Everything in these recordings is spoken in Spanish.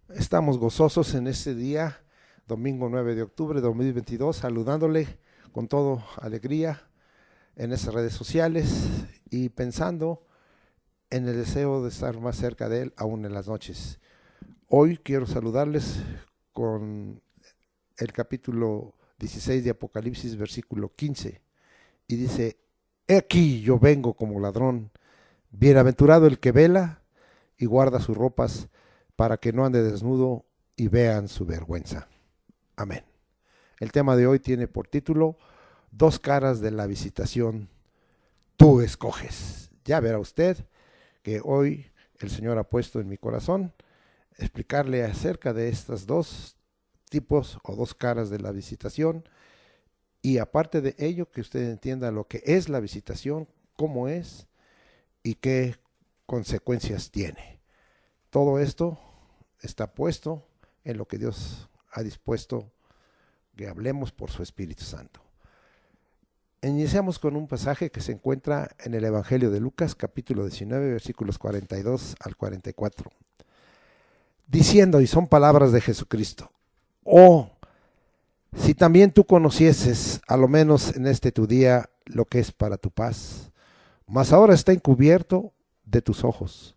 Estamos gozosos en este día, domingo 9 de octubre de 2022, saludándole con toda alegría en esas redes sociales y pensando en el deseo de estar más cerca de Él aún en las noches. Hoy quiero saludarles con el capítulo 16 de Apocalipsis, versículo 15, y dice: He aquí yo vengo como ladrón, bienaventurado el que vela y guarda sus ropas, para que no ande desnudo y vean su vergüenza. Amén. El tema de hoy tiene por título Dos caras de la visitación. Tú escoges. Ya verá usted que hoy el Señor ha puesto en mi corazón explicarle acerca de estas dos tipos o dos caras de la visitación, y aparte de ello que usted entienda lo que es la visitación, cómo es y qué consecuencias tiene. Todo esto está puesto en lo que Dios ha dispuesto que hablemos por su Espíritu Santo. Iniciamos con un pasaje que se encuentra en el Evangelio de Lucas, capítulo 19, versículos 42 al 44. Diciendo, y son palabras de Jesucristo: Oh, si también tú conocieses, a lo menos en este tu día, lo que es para tu paz, mas ahora está encubierto de tus ojos.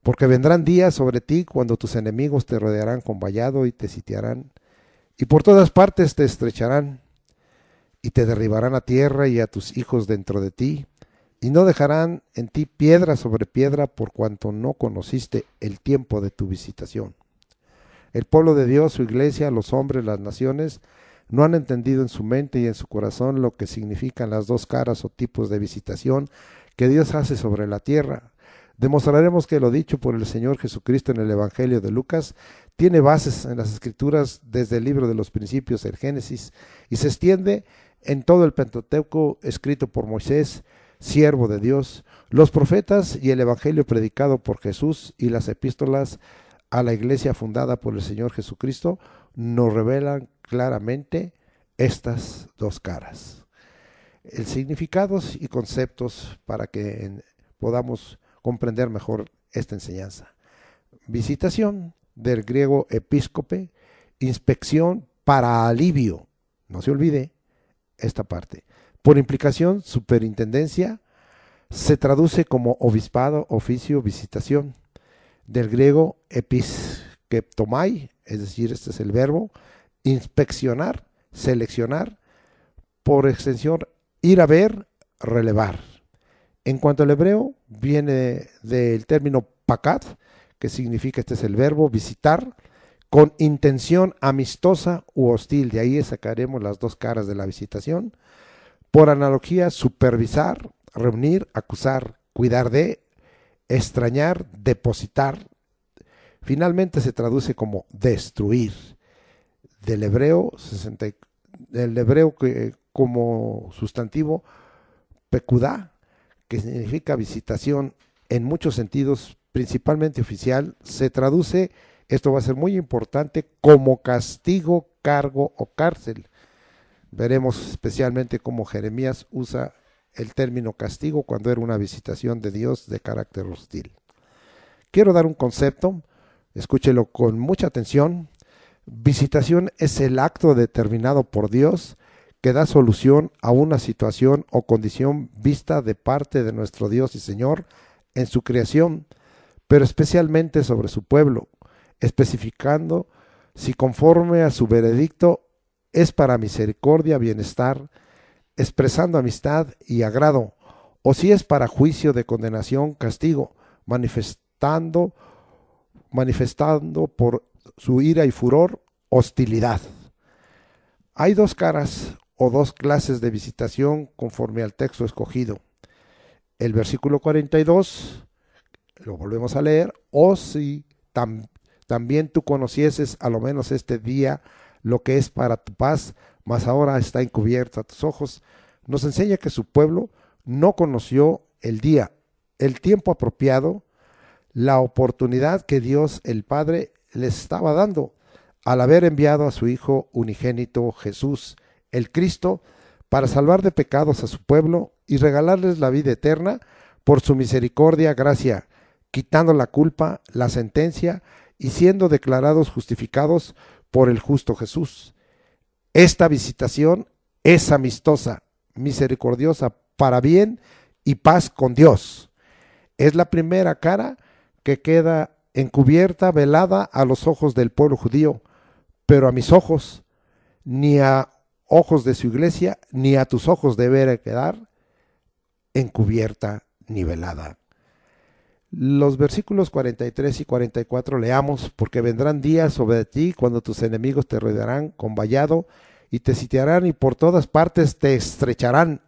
Porque vendrán días sobre ti cuando tus enemigos te rodearán con vallado y te sitiarán, y por todas partes te estrecharán, y te derribarán a tierra y a tus hijos dentro de ti, y no dejarán en ti piedra sobre piedra, por cuanto no conociste el tiempo de tu visitación. El pueblo de Dios, su iglesia, los hombres, las naciones, no han entendido en su mente y en su corazón lo que significan las dos caras o tipos de visitación que Dios hace sobre la tierra. Demostraremos que lo dicho por el Señor Jesucristo en el Evangelio de Lucas tiene bases en las Escrituras desde el libro de los principios, el Génesis, y se extiende en todo el Pentateuco escrito por Moisés, siervo de Dios, los profetas y el Evangelio predicado por Jesús y las epístolas a la iglesia fundada por el Señor Jesucristo nos revelan claramente estas dos caras. El significados y conceptos para que podamos comprender mejor esta enseñanza. Visitación, del griego episcope, inspección para alivio, no se olvide esta parte. Por implicación, superintendencia, se traduce como obispado, oficio, visitación. Del griego episkeptomai, es decir, este es el verbo, inspeccionar, seleccionar, por extensión, ir a ver, relevar. En cuanto al hebreo, viene del término pakat, que significa, este es el verbo, visitar, con intención amistosa u hostil. De ahí sacaremos las dos caras de la visitación. Por analogía, supervisar, reunir, acusar, cuidar de, extrañar, depositar. Finalmente se traduce como destruir. Del hebreo, como sustantivo, pekudá, que significa visitación en muchos sentidos, principalmente oficial, se traduce, esto va a ser muy importante, como castigo, cargo o cárcel. Veremos especialmente cómo Jeremías usa el término castigo cuando era una visitación de Dios de carácter hostil. Quiero dar un concepto, escúchelo con mucha atención. Visitación es el acto determinado por Dios que da solución a una situación o condición vista de parte de nuestro Dios y Señor en su creación, pero especialmente sobre su pueblo, especificando si conforme a su veredicto es para misericordia, bienestar, expresando amistad y agrado, o si es para juicio de condenación, castigo, manifestando por su ira y furor, hostilidad. Hay dos caras o dos clases de visitación conforme al texto escogido. El versículo 42, lo volvemos a leer: o si también tú conocieses a lo menos este día lo que es para tu paz, mas ahora está encubierto a tus ojos, nos enseña que su pueblo no conoció el día, el tiempo apropiado, la oportunidad que Dios el Padre les estaba dando al haber enviado a su Hijo unigénito Jesús, el Cristo, para salvar de pecados a su pueblo y regalarles la vida eterna por su misericordia, gracia, quitando la culpa, la sentencia y siendo declarados justificados por el justo Jesús. Esta visitación es amistosa, misericordiosa, para bien y paz con Dios. Es la primera cara que queda encubierta, velada a los ojos del pueblo judío, pero a mis ojos, ni a ojos de su iglesia, ni a tus ojos debe quedar encubierta ni velada. Los versículos 43 y 44 leamos, porque vendrán días sobre ti cuando tus enemigos te rodearán con vallado y te sitiarán y por todas partes te estrecharán,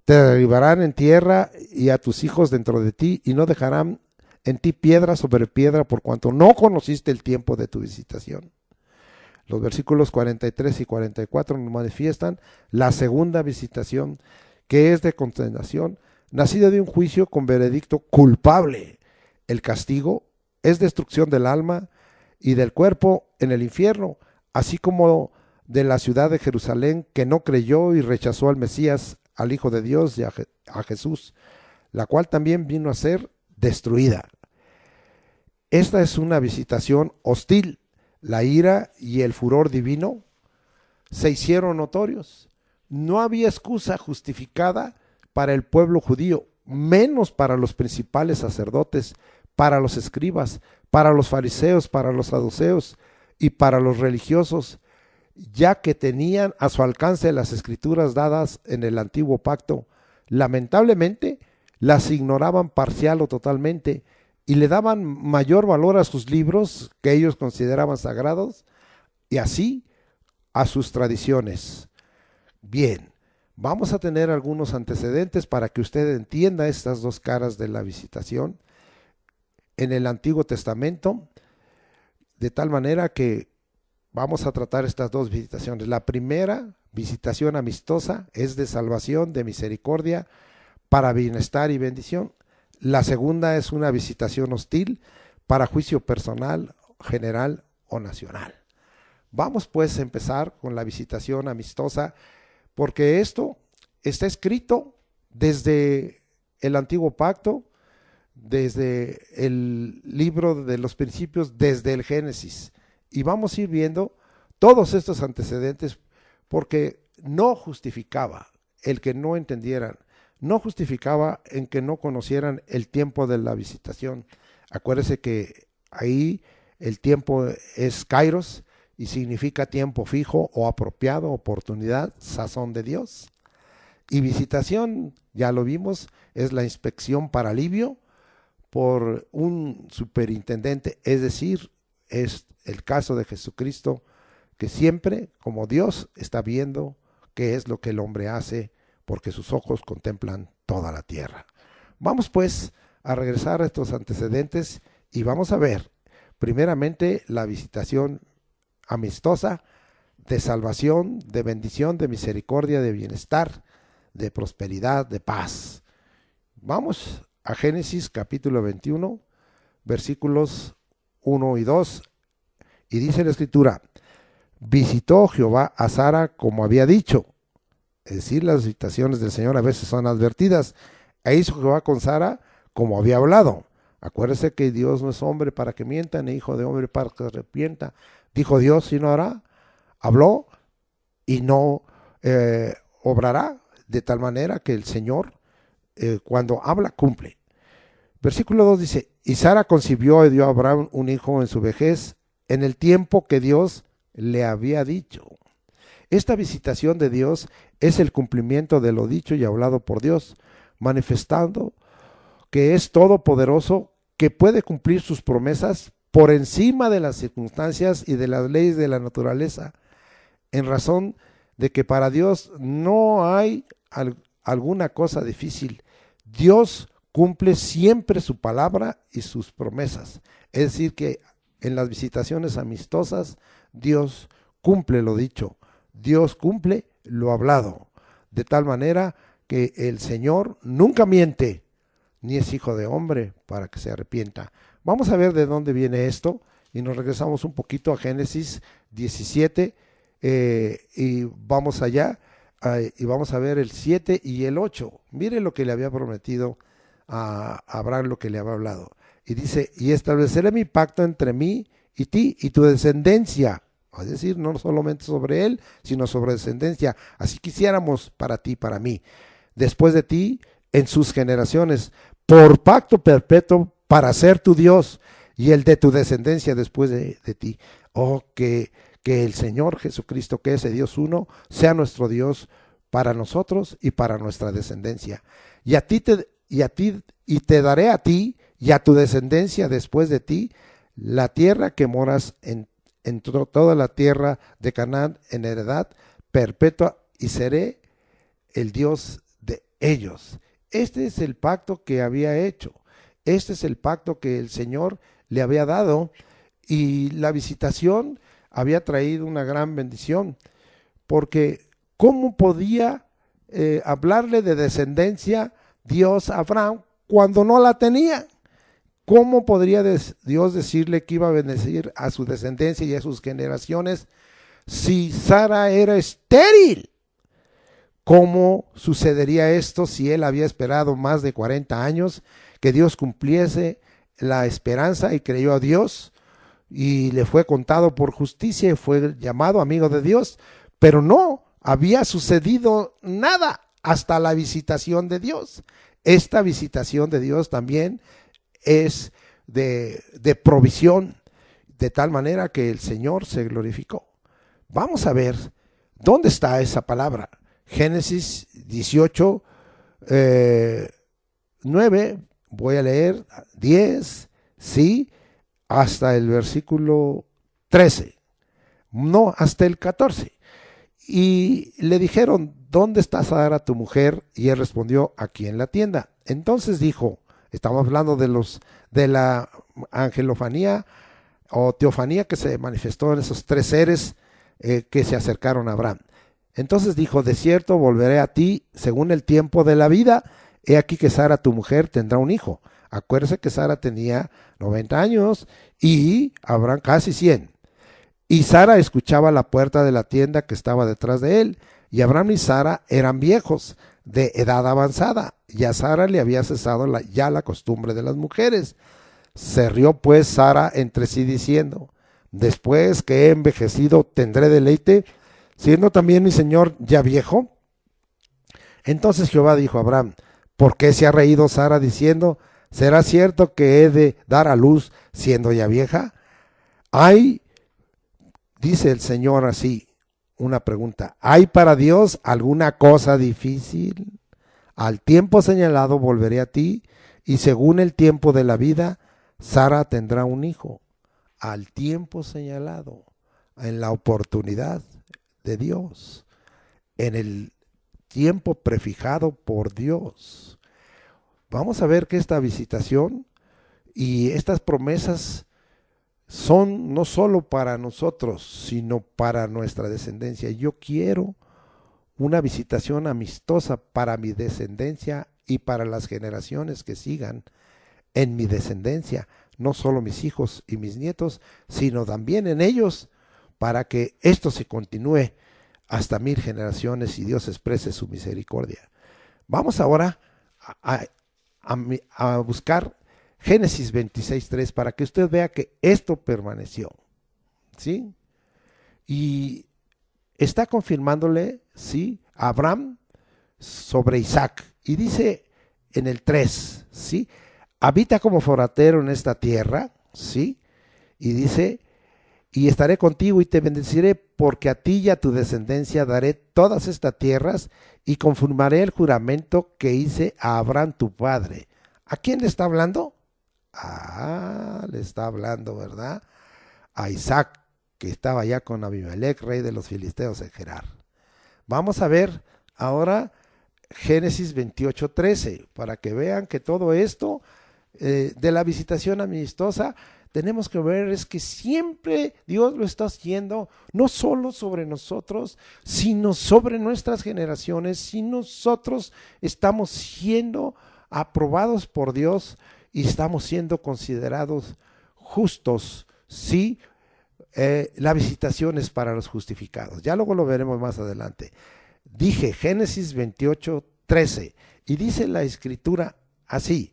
te derribarán en tierra y a tus hijos dentro de ti y no dejarán en ti piedra sobre piedra por cuanto no conociste el tiempo de tu visitación. Los versículos 43 y 44 nos manifiestan la segunda visitación, que es de condenación, nacida de un juicio con veredicto culpable. El castigo es destrucción del alma y del cuerpo en el infierno, así como de la ciudad de Jerusalén que no creyó y rechazó al Mesías, al Hijo de Dios y a Jesús, la cual también vino a ser destruida. Esta es una visitación hostil. La ira y el furor divino se hicieron notorios. No había excusa justificada para el pueblo judío, menos para los principales sacerdotes, para los escribas, para los fariseos, para los saduceos y para los religiosos, ya que tenían a su alcance las escrituras dadas en el antiguo pacto. Lamentablemente, las ignoraban parcial o totalmente y le daban mayor valor a sus libros que ellos consideraban sagrados y así a sus tradiciones. Bien, vamos a tener algunos antecedentes para que usted entienda estas dos caras de la visitación en el Antiguo Testamento, de tal manera que vamos a tratar estas dos visitaciones. La primera, visitación amistosa, es de salvación, de misericordia, para bienestar y bendición. La segunda es una visitación hostil para juicio personal, general o nacional. Vamos pues a empezar con la visitación amistosa, porque esto está escrito desde el Antiguo Pacto, desde el libro de los principios, desde el Génesis. Y vamos a ir viendo todos estos antecedentes porque no justificaba el que no entendieran, no justificaba en que no conocieran el tiempo de la visitación. Acuérdese que ahí el tiempo es kairos y significa tiempo fijo o apropiado, oportunidad, sazón de Dios. Y visitación, ya lo vimos, es la inspección para alivio por un superintendente, es decir, es el caso de Jesucristo, que siempre, como Dios, está viendo qué es lo que el hombre hace, porque sus ojos contemplan toda la tierra. Vamos pues a regresar a estos antecedentes y vamos a ver primeramente la visitación amistosa de salvación, de bendición, de misericordia, de bienestar, de prosperidad, de paz. Vamos a Génesis capítulo 21, versículos 1 y 2, y dice la escritura: visitó Jehová a Sara como había dicho. Es decir, las visitaciones del Señor a veces son advertidas. E hizo Jehová con Sara como había hablado. Acuérdese que Dios no es hombre para que mienta, ni hijo de hombre para que se arrepienta. Dijo Dios y no hará. Habló y no obrará, de tal manera que el Señor cuando habla cumple. Versículo 2 dice: y Sara concibió y dio a Abraham un hijo en su vejez, en el tiempo que Dios le había dicho. Esta visitación de Dios es el cumplimiento de lo dicho y hablado por Dios, manifestando que es todopoderoso, que puede cumplir sus promesas por encima de las circunstancias y de las leyes de la naturaleza, en razón de que para Dios no hay alguna cosa difícil. Dios cumple siempre su palabra y sus promesas. Es decir, que en las visitaciones amistosas Dios cumple lo dicho, Dios cumple lo hablado, de tal manera que el Señor nunca miente, ni es hijo de hombre para que se arrepienta. Vamos a ver de dónde viene esto y nos regresamos un poquito a Génesis 17 y vamos allá y vamos a ver el 7 y el 8. Mire lo que le había prometido a Abraham, lo que le había hablado. Y dice: y estableceré mi pacto entre mí y ti y tu descendencia. Es decir, no solamente sobre él, sino sobre descendencia. Así quisiéramos para ti, para mí. Después de ti, en sus generaciones, por pacto perpetuo para ser tu Dios y el de tu descendencia después de ti. Oh, que el Señor Jesucristo, que es el Dios uno, sea nuestro Dios para nosotros y para nuestra descendencia. Y te daré a ti y a tu descendencia después de ti la tierra que moras en toda la tierra de Canaán en heredad perpetua, y seré el Dios de ellos. Este es el pacto que había hecho. Este es el pacto que el Señor le había dado, y la visitación había traído una gran bendición, porque ¿cómo podía hablarle de descendencia Dios a Abraham cuando no la tenía? ¿Cómo podría Dios decirle que iba a bendecir a su descendencia y a sus generaciones si Sara era estéril? ¿Cómo sucedería esto si él había esperado más de 40 años que Dios cumpliese la esperanza y creyó a Dios y le fue contado por justicia y fue llamado amigo de Dios? Pero no había sucedido nada hasta la visitación de Dios. Esta visitación de Dios también es de provisión, de tal manera que el Señor se glorificó. Vamos a ver dónde está esa palabra. Génesis 18, 9, voy a leer 10, sí, hasta el versículo 13, no, hasta el 14. Y le dijeron, ¿dónde está Sara tu mujer? Y él respondió, aquí en la tienda. Entonces dijo, estamos hablando de la angelofanía o teofanía que se manifestó en esos tres seres que se acercaron a Abraham. Entonces dijo, de cierto volveré a ti según el tiempo de la vida. He aquí que Sara tu mujer tendrá un hijo. Acuérdese que Sara tenía 90 años y Abraham casi 100. Y Sara escuchaba la puerta de la tienda que estaba detrás de él. Y Abraham y Sara eran viejos, de edad avanzada, y a Sara le había cesado ya la costumbre de las mujeres. Se rió pues Sara entre sí diciendo, después que he envejecido tendré deleite, siendo también mi señor ya viejo. Entonces Jehová dijo a Abraham, ¿por qué se ha reído Sara diciendo, será cierto que he de dar a luz siendo ya vieja? Hay, dice el Señor así, una pregunta, ¿hay para Dios alguna cosa difícil? Al tiempo señalado volveré a ti, y según el tiempo de la vida, Sara tendrá un hijo. Al tiempo señalado, en la oportunidad de Dios, en el tiempo prefijado por Dios. Vamos a ver que esta visitación y estas promesas son no solo para nosotros, sino para nuestra descendencia. Yo quiero una visitación amistosa para mi descendencia y para las generaciones que sigan en mi descendencia, no solo mis hijos y mis nietos, sino también en ellos, para que esto se continúe hasta 1000 generaciones y Dios exprese su misericordia. Vamos ahora a buscar Génesis 26:3 para que usted vea que esto permaneció, ¿sí? Y está confirmándole, ¿sí?, a Abraham sobre Isaac. Y dice en el 3, ¿sí?, habita como forastero en esta tierra, ¿sí? Y dice, y estaré contigo y te bendeciré, porque a ti y a tu descendencia daré todas estas tierras y confirmaré el juramento que hice a Abraham tu padre. ¿A quién le está hablando? Le está hablando, ¿verdad?, a Isaac, que estaba ya con Abimelech, rey de los filisteos en Gerar. Vamos a ver ahora Génesis 28:13, para que vean que todo esto de la visitación amistosa, tenemos que ver es que siempre Dios lo está haciendo, no solo sobre nosotros, sino sobre nuestras generaciones. Si nosotros estamos siendo aprobados por Dios y estamos siendo considerados justos, sí, la visitación es para los justificados. Ya luego lo veremos más adelante. Dije Génesis 28:13 y dice la escritura así: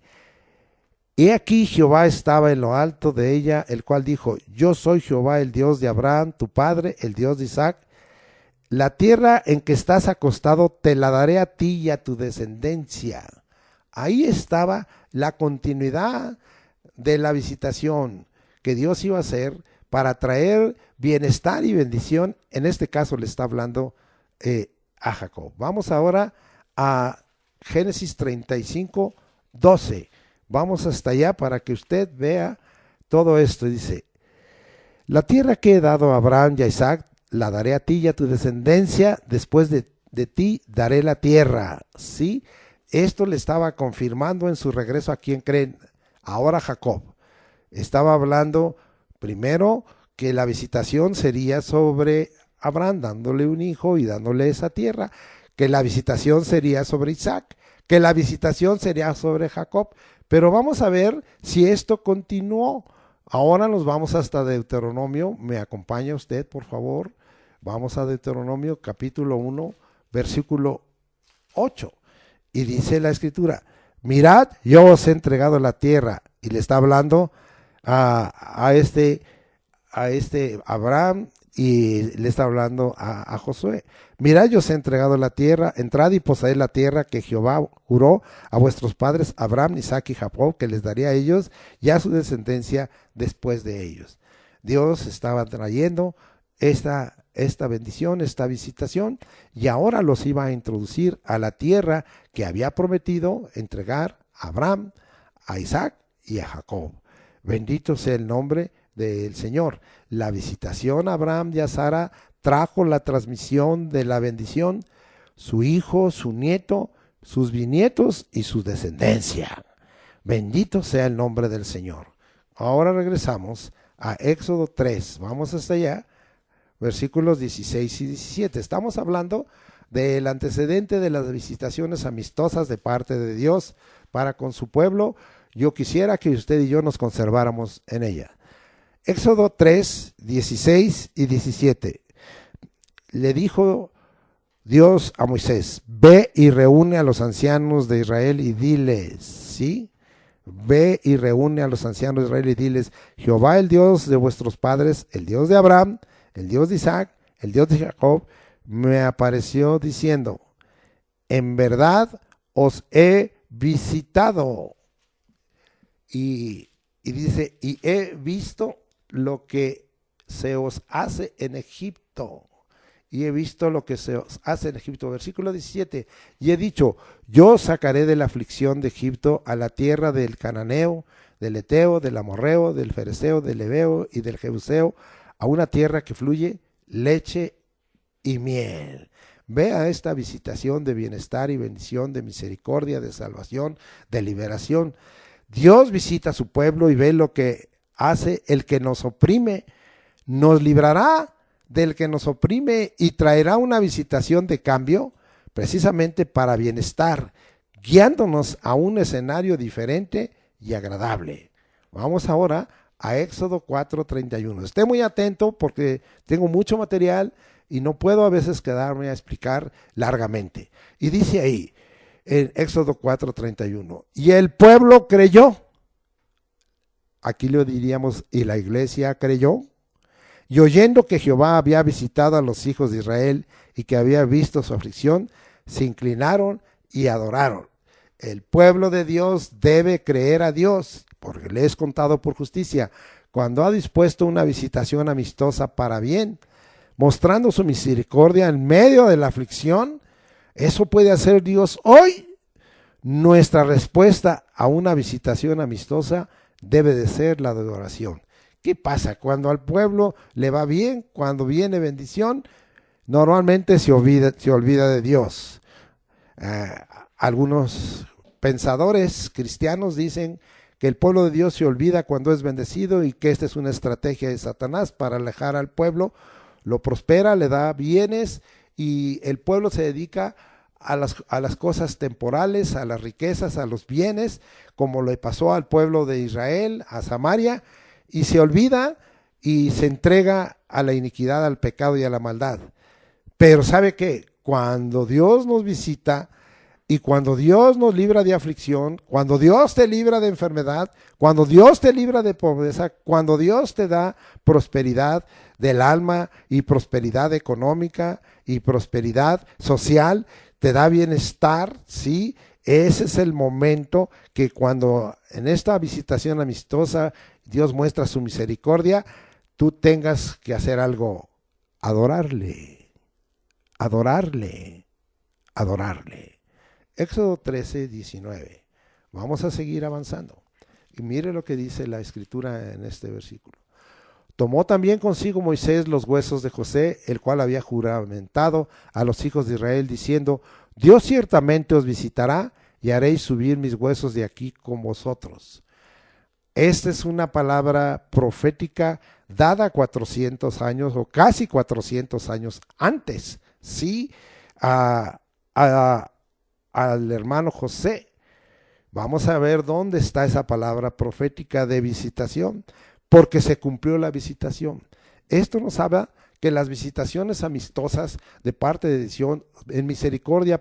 He aquí Jehová estaba en lo alto de ella, el cual dijo, yo soy Jehová, el Dios de Abraham, tu padre, el Dios de Isaac. La tierra en que estás acostado te la daré a ti y a tu descendencia. Ahí estaba la continuidad de la visitación que Dios iba a hacer para traer bienestar y bendición. En este caso le está hablando a Jacob. Vamos ahora a Génesis 35, 12. Vamos hasta allá para que usted vea todo esto. Dice, la tierra que he dado a Abraham y a Isaac, la daré a ti y a tu descendencia, después de ti daré la tierra. ¿Sí? Esto le estaba confirmando en su regreso a quien creen. Ahora Jacob estaba hablando primero que la visitación sería sobre Abraham, dándole un hijo y dándole esa tierra, que la visitación sería sobre Isaac, que la visitación sería sobre Jacob. Pero vamos a ver si esto continuó. Ahora nos vamos hasta Deuteronomio. ¿Me acompaña usted, por favor? Vamos a Deuteronomio capítulo 1, versículo 8. Y dice la escritura, mirad, yo os he entregado la tierra. Y le está hablando a este Abraham, y le está hablando a Josué. Mirad, yo os he entregado la tierra, entrad y poseed la tierra que Jehová juró a vuestros padres, Abraham, Isaac y Jacob, que les daría a ellos y a su descendencia después de ellos. Dios estaba trayendo esta bendición, esta visitación, y ahora los iba a introducir a la tierra que había prometido entregar a Abraham, a Isaac y a Jacob. Bendito sea el nombre del Señor. La visitación a Abraham y a Sara trajo la transmisión de la bendición, su hijo, su nieto, sus bisnietos y su descendencia. Bendito sea el nombre del Señor. Ahora regresamos a Éxodo 3. Vamos hasta allá, versículos 16 y 17. Estamos hablando del antecedente de las visitaciones amistosas de parte de Dios para con su pueblo. Yo quisiera que usted y yo nos conserváramos en ella. Éxodo 3, 16 y 17. Le dijo Dios a Moisés, ve y reúne a los ancianos de Israel y diles, ¿sí? Ve y reúne a los ancianos de Israel y diles, Jehová el Dios de vuestros padres, el Dios de Abraham, el Dios de Isaac, el Dios de Jacob, me apareció diciendo, en verdad os he visitado. Y dice, y he visto lo que se os hace en Egipto. Y he visto lo que se os hace en Egipto. Versículo 17. Y he dicho, yo os sacaré de la aflicción de Egipto a la tierra del Cananeo, del Eteo, del Amorreo, del Fereceo, del Heveo y del Jebuseo, a una tierra que fluye leche y miel. Vea esta visitación de bienestar y bendición, de misericordia, de salvación, de liberación. Dios visita a su pueblo y ve lo que hace el que nos oprime, nos librará del que nos oprime y traerá una visitación de cambio precisamente para bienestar, guiándonos a un escenario diferente y agradable. Vamos ahora a Éxodo 4:31. Esté muy atento porque tengo mucho material y no puedo a veces quedarme a explicar largamente. Y dice ahí, en Éxodo 4:31, y el pueblo creyó. Aquí lo diríamos, y la iglesia creyó. Y oyendo que Jehová había visitado a los hijos de Israel y que había visto su aflicción, se inclinaron y adoraron. El pueblo de Dios debe creer a Dios, porque le es contado por justicia, cuando ha dispuesto una visitación amistosa para bien, mostrando su misericordia en medio de la aflicción. Eso puede hacer Dios hoy. Nuestra respuesta a una visitación amistosa debe de ser la adoración. ¿Qué pasa? Cuando al pueblo le va bien, cuando viene bendición, normalmente se olvida de Dios. Algunos pensadores cristianos dicen que el pueblo de Dios se olvida cuando es bendecido y que esta es una estrategia de Satanás para alejar al pueblo. Lo prospera, le da bienes y el pueblo se dedica a las cosas temporales, a las riquezas, a los bienes, como le pasó al pueblo de Israel, a Samaria, y se olvida y se entrega a la iniquidad, al pecado y a la maldad. Pero ¿sabe qué? Cuando Dios nos visita Y cuando Dios nos libra de aflicción, cuando Dios te libra de enfermedad, cuando Dios te libra de pobreza, cuando Dios te da prosperidad del alma y prosperidad económica y prosperidad social, te da bienestar, ¿sí? Ese es el momento que cuando en esta visitación amistosa Dios muestra su misericordia, tú tengas que hacer algo, adorarle, adorarle, adorarle. Éxodo 13, 19. Vamos a seguir avanzando. Y mire lo que dice la escritura en este versículo. Tomó también consigo Moisés los huesos de José, el cual había juramentado a los hijos de Israel, diciendo: Dios ciertamente os visitará y haréis subir mis huesos de aquí con vosotros. Esta es una palabra profética dada 400 años o casi 400 años antes, ¿sí? Al hermano José. Vamos a ver dónde está esa palabra profética de visitación, porque se cumplió la visitación. Esto nos habla que las visitaciones amistosas de parte de Dios, en misericordia,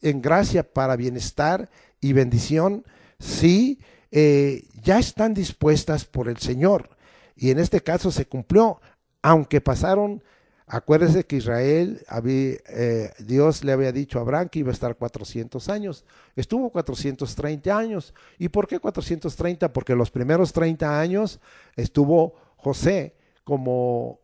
en gracia, para bienestar y bendición, sí, ya están dispuestas por el Señor. Y en este caso se cumplió, aunque pasaron. Acuérdese que Israel, Dios le había dicho a Abraham que iba a estar 400 años. Estuvo 430 años. ¿Y por qué 430? Porque los primeros 30 años estuvo José como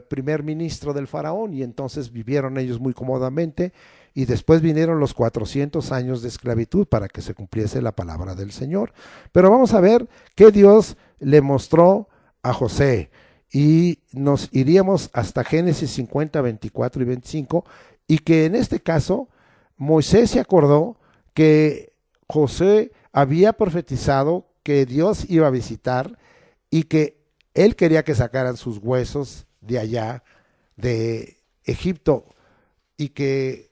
primer ministro del faraón, y entonces vivieron ellos muy cómodamente, y después vinieron los 400 años de esclavitud para que se cumpliese la palabra del Señor. Pero vamos a ver qué Dios le mostró a José. Y nos iríamos hasta Génesis 50, 24 y 25, y que en este caso Moisés se acordó que José había profetizado que Dios iba a visitar y que él quería que sacaran sus huesos de allá, de Egipto, y que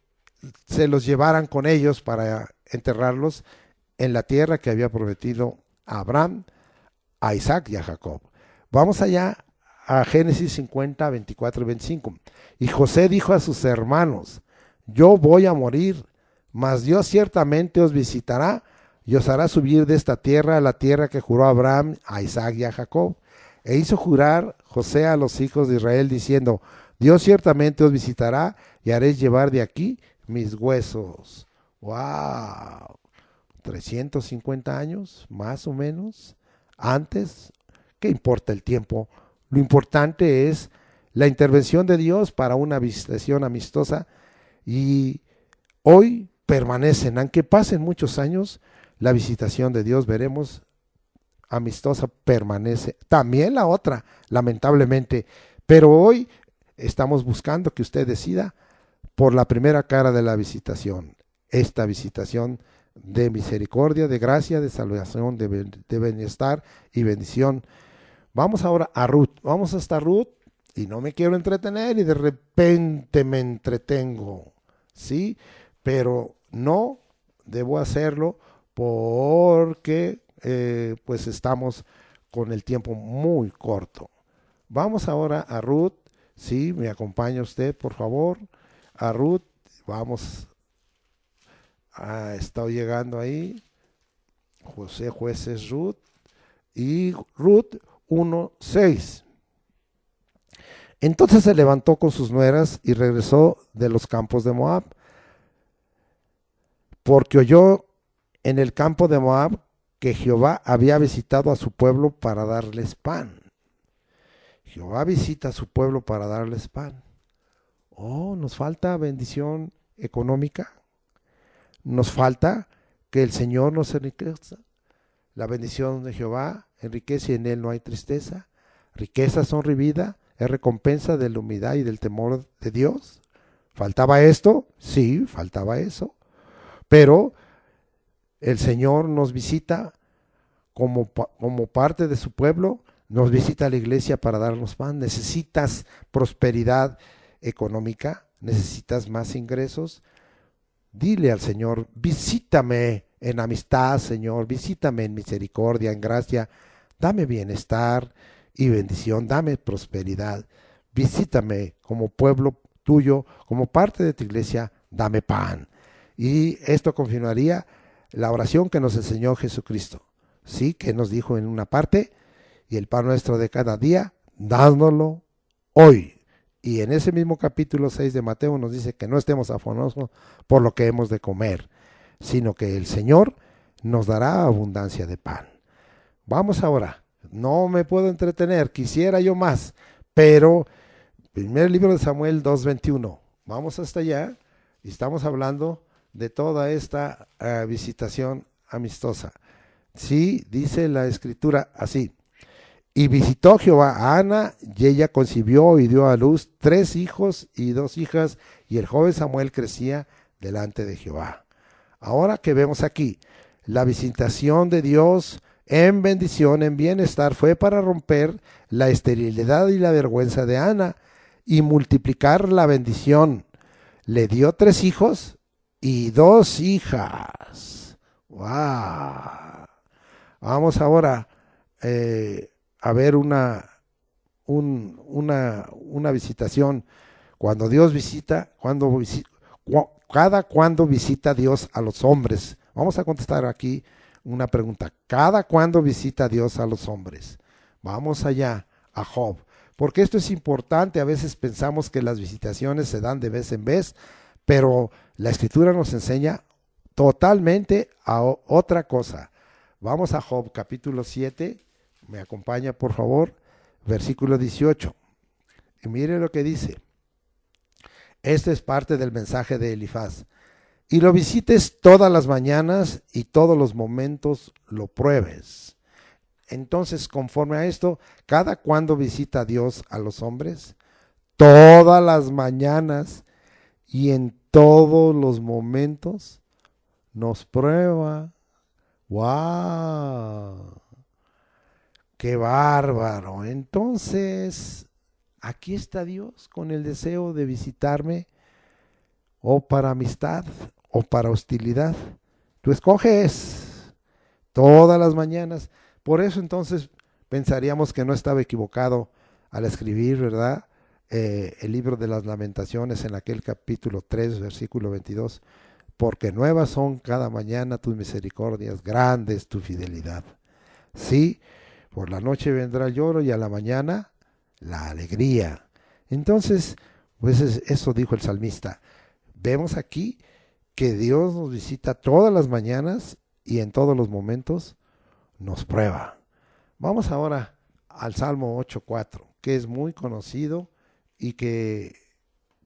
se los llevaran con ellos para enterrarlos en la tierra que había prometido a Abraham, a Isaac y a Jacob. Vamos allá a Génesis 50, 24 y 25. Y José dijo a sus hermanos: yo voy a morir, mas Dios ciertamente os visitará y os hará subir de esta tierra a la tierra que juró a Abraham, a Isaac y a Jacob. E hizo jurar José a los hijos de Israel, diciendo: Dios ciertamente os visitará y haréis llevar de aquí mis huesos. ¡Wow! 350 años, más o menos, antes. ¿Qué importa el tiempo? Lo importante es la intervención de Dios para una visitación amistosa, y hoy permanecen, aunque pasen muchos años, la visitación de Dios, veremos, amistosa permanece. También la otra, lamentablemente, pero hoy estamos buscando que usted decida por la primera cara de la visitación, esta visitación de misericordia, de gracia, de salvación, de bienestar y bendición. Vamos ahora a Ruth. Vamos hasta Ruth, y no me quiero entretener y de repente me entretengo, ¿sí? Pero no debo hacerlo porque pues estamos con el tiempo muy corto. Vamos ahora a Ruth, ¿sí? Me acompaña usted, por favor, a Ruth. Vamos, está llegando ahí, José Jueces Ruth, y Ruth 1:6. Entonces se levantó con sus nueras y regresó de los campos de Moab, porque oyó en el campo de Moab que Jehová había visitado a su pueblo para darles pan. Jehová visita a su pueblo para darles pan. Oh, nos falta bendición económica. Nos falta que el Señor nos enriquezca. La bendición de Jehová enriquece y en él no hay tristeza. Riquezas, honra y vida es recompensa de la humildad y del temor de Dios. ¿Faltaba esto? Sí, faltaba eso. Pero el Señor nos visita como parte de su pueblo, nos visita a la iglesia para darnos pan. Necesitas prosperidad económica, necesitas más ingresos. Dile al Señor: visítame en amistad, Señor, visítame en misericordia, en gracia, dame bienestar y bendición, dame prosperidad, visítame como pueblo tuyo, como parte de tu iglesia, dame pan. Y esto confirmaría la oración que nos enseñó Jesucristo, ¿sí? Que nos dijo en una parte, y el pan nuestro de cada día, dándolo hoy. Y en ese mismo capítulo 6 de Mateo nos dice que no estemos afanosos por lo que hemos de comer, sino que el Señor nos dará abundancia de pan. Vamos ahora, no me puedo entretener, quisiera yo más, pero primer libro de Samuel 2:21, vamos hasta allá y estamos hablando de toda esta visitación amistosa. Sí, dice la escritura así: y visitó Jehová a Ana, y ella concibió y dio a luz 3 hijos y 2 hijas, y el joven Samuel crecía delante de Jehová. Ahora que vemos aquí, la visitación de Dios en bendición, en bienestar, fue para romper la esterilidad y la vergüenza de Ana y multiplicar la bendición. Le dio 3 hijos y 2 hijas. ¡Wow! Vamos ahora a ver una visitación. Cuando Dios visita, cada cuándo visita Dios a los hombres. Vamos a contestar aquí una pregunta. ¿Cada cuándo visita Dios a los hombres? Vamos allá a Job, porque esto es importante. A veces pensamos que las visitaciones se dan de vez en vez, pero la Escritura nos enseña totalmente a otra cosa. Vamos a Job capítulo 7, me acompaña por favor, versículo 18. Y mire lo que dice. Este es parte del mensaje de Elifaz. Y lo visites todas las mañanas y todos los momentos lo pruebes. Entonces, conforme a esto, ¿cada cuándo visita Dios a los hombres? Todas las mañanas y en todos los momentos nos prueba. ¡Wow! ¡Qué bárbaro! Entonces, aquí está Dios con el deseo de visitarme, o para amistad o para hostilidad. Tú escoges todas las mañanas. Por eso entonces pensaríamos que no estaba equivocado al escribir, ¿verdad? El libro de las Lamentaciones en aquel capítulo 3, versículo 22. Porque nuevas son cada mañana tus misericordias, grande es tu fidelidad. Sí, por la noche vendrá el lloro y a la mañana la alegría. Entonces, pues eso dijo el salmista. Vemos aquí que Dios nos visita todas las mañanas y en todos los momentos nos prueba. Vamos ahora al Salmo 8:4, que es muy conocido y que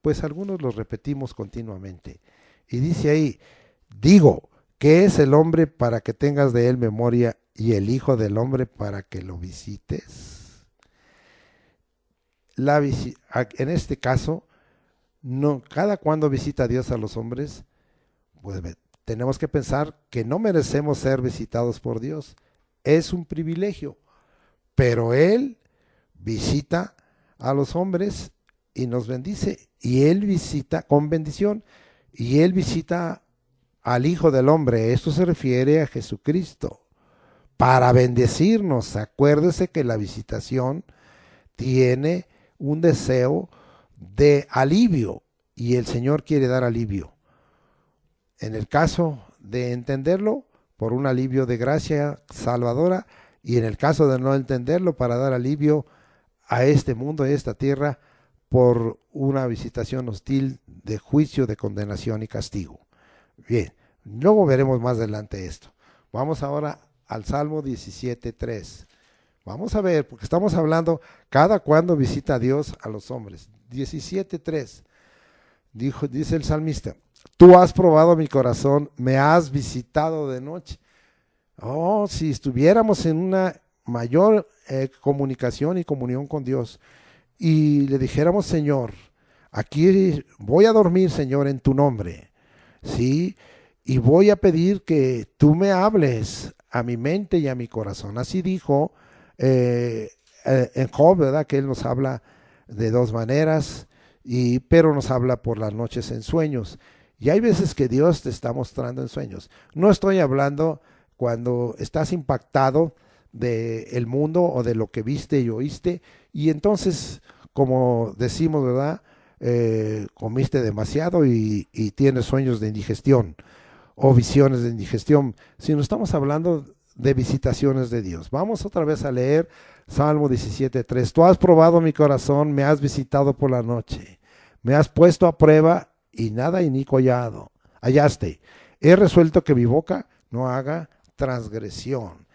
pues algunos lo repetimos continuamente. Y dice ahí, digo, ¿qué es el hombre para que tengas de él memoria y el hijo del hombre para que lo visites? En este caso, no, cada cuando visita Dios a los hombres, pues tenemos que pensar que no merecemos ser visitados por Dios. Es un privilegio, pero Él visita a los hombres y nos bendice, y Él visita con bendición, y Él visita al Hijo del Hombre. Esto se refiere a Jesucristo, para bendecirnos. Acuérdese que la visitación tiene un deseo de alivio, y el Señor quiere dar alivio. En el caso de entenderlo, por un alivio de gracia salvadora, y en el caso de no entenderlo, para dar alivio a este mundo, a esta tierra, por una visitación hostil de juicio, de condenación y castigo. Bien, luego veremos más adelante esto. Vamos ahora al Salmo 17:3. Vamos a ver, porque estamos hablando cada cuando visita a Dios a los hombres. 17:3. Dice el salmista, tú has probado mi corazón, me has visitado de noche. Oh, si estuviéramos en una mayor comunicación y comunión con Dios y le dijéramos, Señor, aquí voy a dormir, Señor, en tu nombre, ¿sí? Y voy a pedir que tú me hables a mi mente y a mi corazón. Así dijo en Job, ¿verdad? Que él nos habla de dos maneras, pero nos habla por las noches en sueños. Y hay veces que Dios te está mostrando en sueños. No estoy hablando cuando estás impactado del mundo o de lo que viste y oíste, y entonces, como decimos, ¿verdad? comiste demasiado y tienes sueños de indigestión o visiones de indigestión, sino estamos hablando de visitaciones de Dios. Vamos otra vez a leer Salmo 17:3. Tú has probado mi corazón, me has visitado por la noche, me has puesto a prueba y nada inicuo hallaste. He resuelto que mi boca no haga transgresión.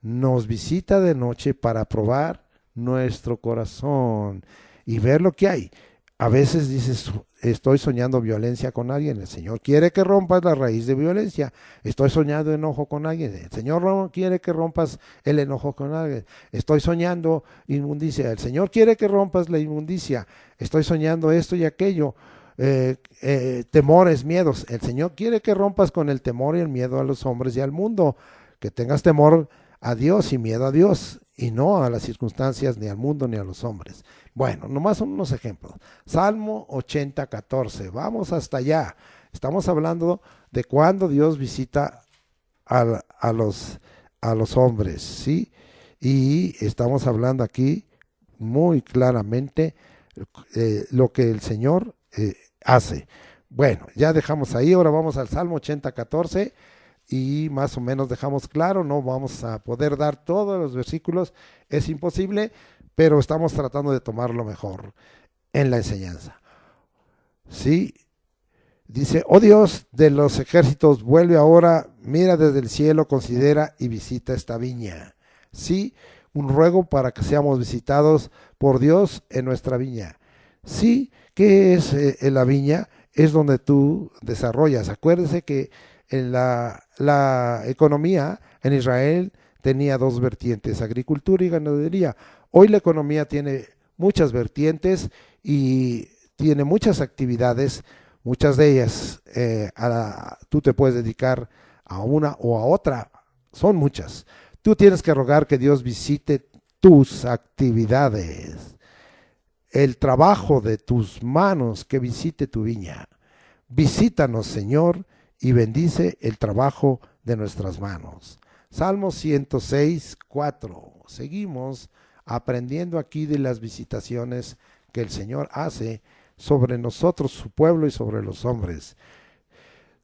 Nos visita de noche para probar nuestro corazón y ver lo que hay. A veces dices, estoy soñando violencia con alguien, el Señor quiere que rompas la raíz de violencia. Estoy soñando enojo con alguien, el Señor quiere que rompas el enojo con alguien. Estoy soñando inmundicia, el Señor quiere que rompas la inmundicia. Estoy soñando esto y aquello, temores, miedos. El Señor quiere que rompas con el temor y el miedo a los hombres y al mundo, que tengas temor a Dios y miedo a Dios, y no a las circunstancias, ni al mundo, ni a los hombres. Bueno, nomás son unos ejemplos. Salmo 80:14, vamos hasta allá. Estamos hablando de cuando Dios visita a los hombres, ¿sí? Y estamos hablando aquí muy claramente lo que el Señor hace. Bueno, ya dejamos ahí, ahora vamos al Salmo 80:14. Y más o menos dejamos claro, no vamos a poder dar todos los versículos, es imposible, pero estamos tratando de tomarlo mejor en la enseñanza. Sí, dice, oh Dios de los ejércitos, vuelve ahora, mira desde el cielo, considera y visita esta viña. Sí, un ruego para que seamos visitados por Dios en nuestra viña. Sí, ¿qué es la viña? Es donde tú desarrollas. Acuérdense que en la economía en Israel tenía dos vertientes, agricultura y ganadería. Hoy la economía tiene muchas vertientes y tiene muchas actividades, muchas de ellas tú te puedes dedicar a una o a otra, son muchas. Tú tienes que rogar que Dios visite tus actividades, el trabajo de tus manos, que visite tu viña. Visítanos, Señor, y bendice el trabajo de nuestras manos. Salmo 106:4. Seguimos aprendiendo aquí de las visitaciones que el Señor hace sobre nosotros, su pueblo y sobre los hombres.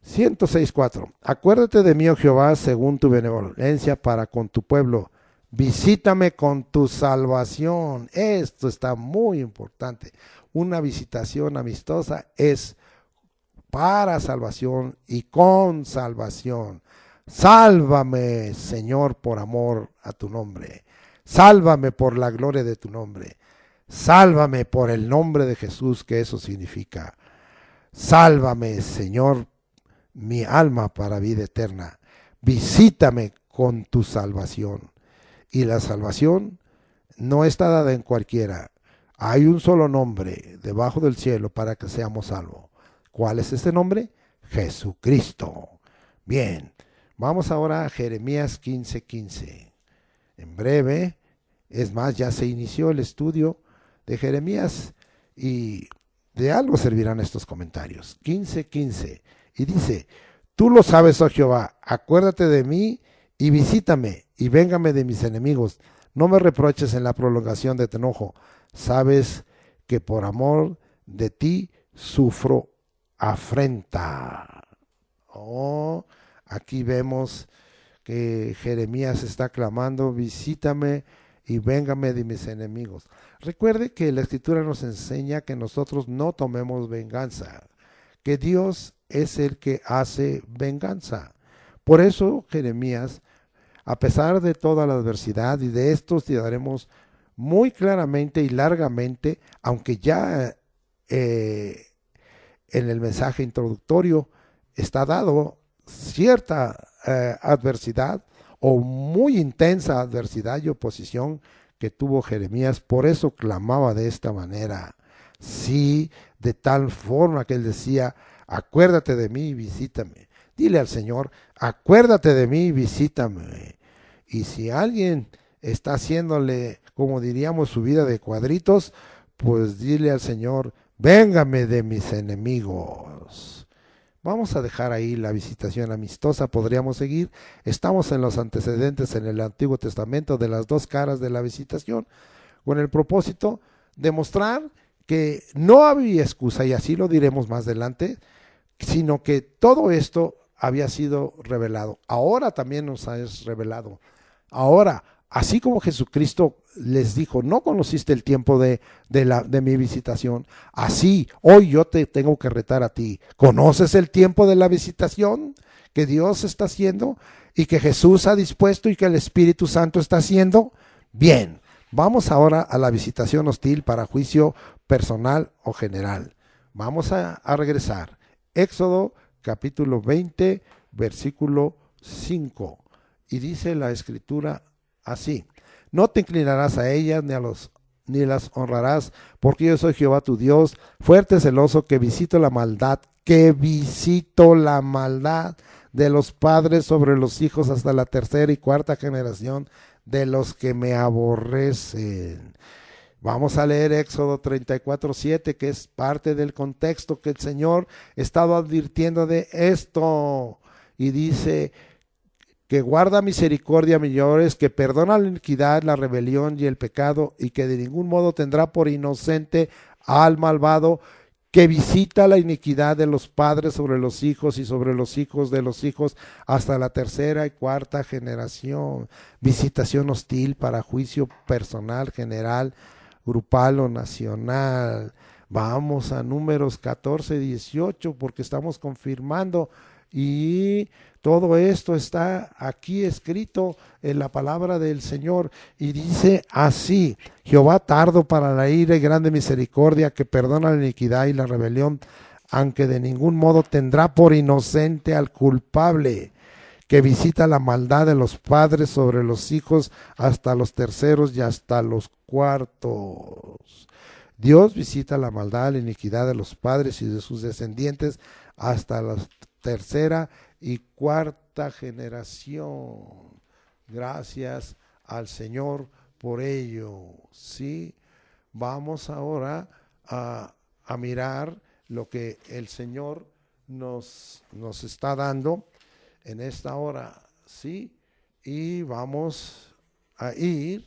106:4. Acuérdate de mí, oh Jehová, según tu benevolencia para con tu pueblo. Visítame con tu salvación. Esto está muy importante. Una visitación amistosa es para salvación y con salvación. Sálvame, Señor, por amor a tu nombre. Sálvame por la gloria de tu nombre. Sálvame por el nombre de Jesús, que eso significa. Sálvame, Señor, mi alma para vida eterna. Visítame con tu salvación. Y la salvación no está dada en cualquiera. Hay un solo nombre debajo del cielo para que seamos salvos. ¿Cuál es este nombre? Jesucristo. Bien, vamos ahora a Jeremías 15:15. En breve, es más, ya se inició el estudio de Jeremías y de algo servirán estos comentarios. 15:15. Y dice, tú lo sabes, oh Jehová, acuérdate de mí y visítame y véngame de mis enemigos. No me reproches en la prolongación de tu enojo. Sabes que por amor de ti sufro afrenta. Oh, aquí vemos que Jeremías está clamando, visítame y véngame de mis enemigos. Recuerde que la Escritura nos enseña que nosotros no tomemos venganza, que Dios es el que hace venganza. Por eso Jeremías, a pesar de toda la adversidad, y de esto estudiaremos muy claramente y largamente, aunque ya en el mensaje introductorio está dado cierta adversidad o muy intensa adversidad y oposición que tuvo Jeremías, por eso clamaba de esta manera. Sí, de tal forma que él decía, acuérdate de mí y visítame. Dile al Señor, acuérdate de mí y visítame. Y si alguien está haciéndole, como diríamos, su vida de cuadritos, pues dile al Señor, véngame de mis enemigos. Vamos a dejar ahí la visitación amistosa, podríamos seguir. Estamos en los antecedentes en el Antiguo Testamento de las dos caras de la visitación, con el propósito de mostrar que no había excusa, y así lo diremos más adelante, sino que todo esto había sido revelado. Ahora también nos es revelado. Ahora, así como Jesucristo les dijo, no conociste el tiempo de mi visitación, así hoy yo te tengo que retar a ti. ¿Conoces el tiempo de la visitación que Dios está haciendo y que Jesús ha dispuesto y que el Espíritu Santo está haciendo? Bien, vamos ahora a la visitación hostil para juicio personal o general. Vamos a regresar. Éxodo capítulo 20, versículo 5. Y dice la escritura así: no te inclinarás a ellas ni las honrarás, porque yo soy Jehová tu Dios, fuerte, celoso, que visito la maldad de los padres sobre los hijos hasta la tercera y cuarta generación de los que me aborrecen. Vamos a leer Éxodo 34:7, que es parte del contexto que el Señor ha estado advirtiendo de esto. Y dice que guarda misericordia a millones, que perdona la iniquidad, la rebelión y el pecado, y que de ningún modo tendrá por inocente al malvado, que visita la iniquidad de los padres sobre los hijos y sobre los hijos de los hijos hasta la tercera y cuarta generación. Visitación hostil para juicio personal, general, grupal o nacional. Vamos a Números 14:18 porque estamos confirmando, y todo esto está aquí escrito en la palabra del Señor, y dice así: Jehová tardo para la ira y grande misericordia, que perdona la iniquidad y la rebelión, aunque de ningún modo tendrá por inocente al culpable, que visita la maldad de los padres sobre los hijos hasta los terceros y hasta los cuartos. Dios visita la maldad, la iniquidad de los padres y de sus descendientes hasta la tercera y cuarta generación. Gracias al Señor por ello. Sí, vamos ahora a mirar lo que el Señor nos está dando en esta hora, sí, y vamos a ir,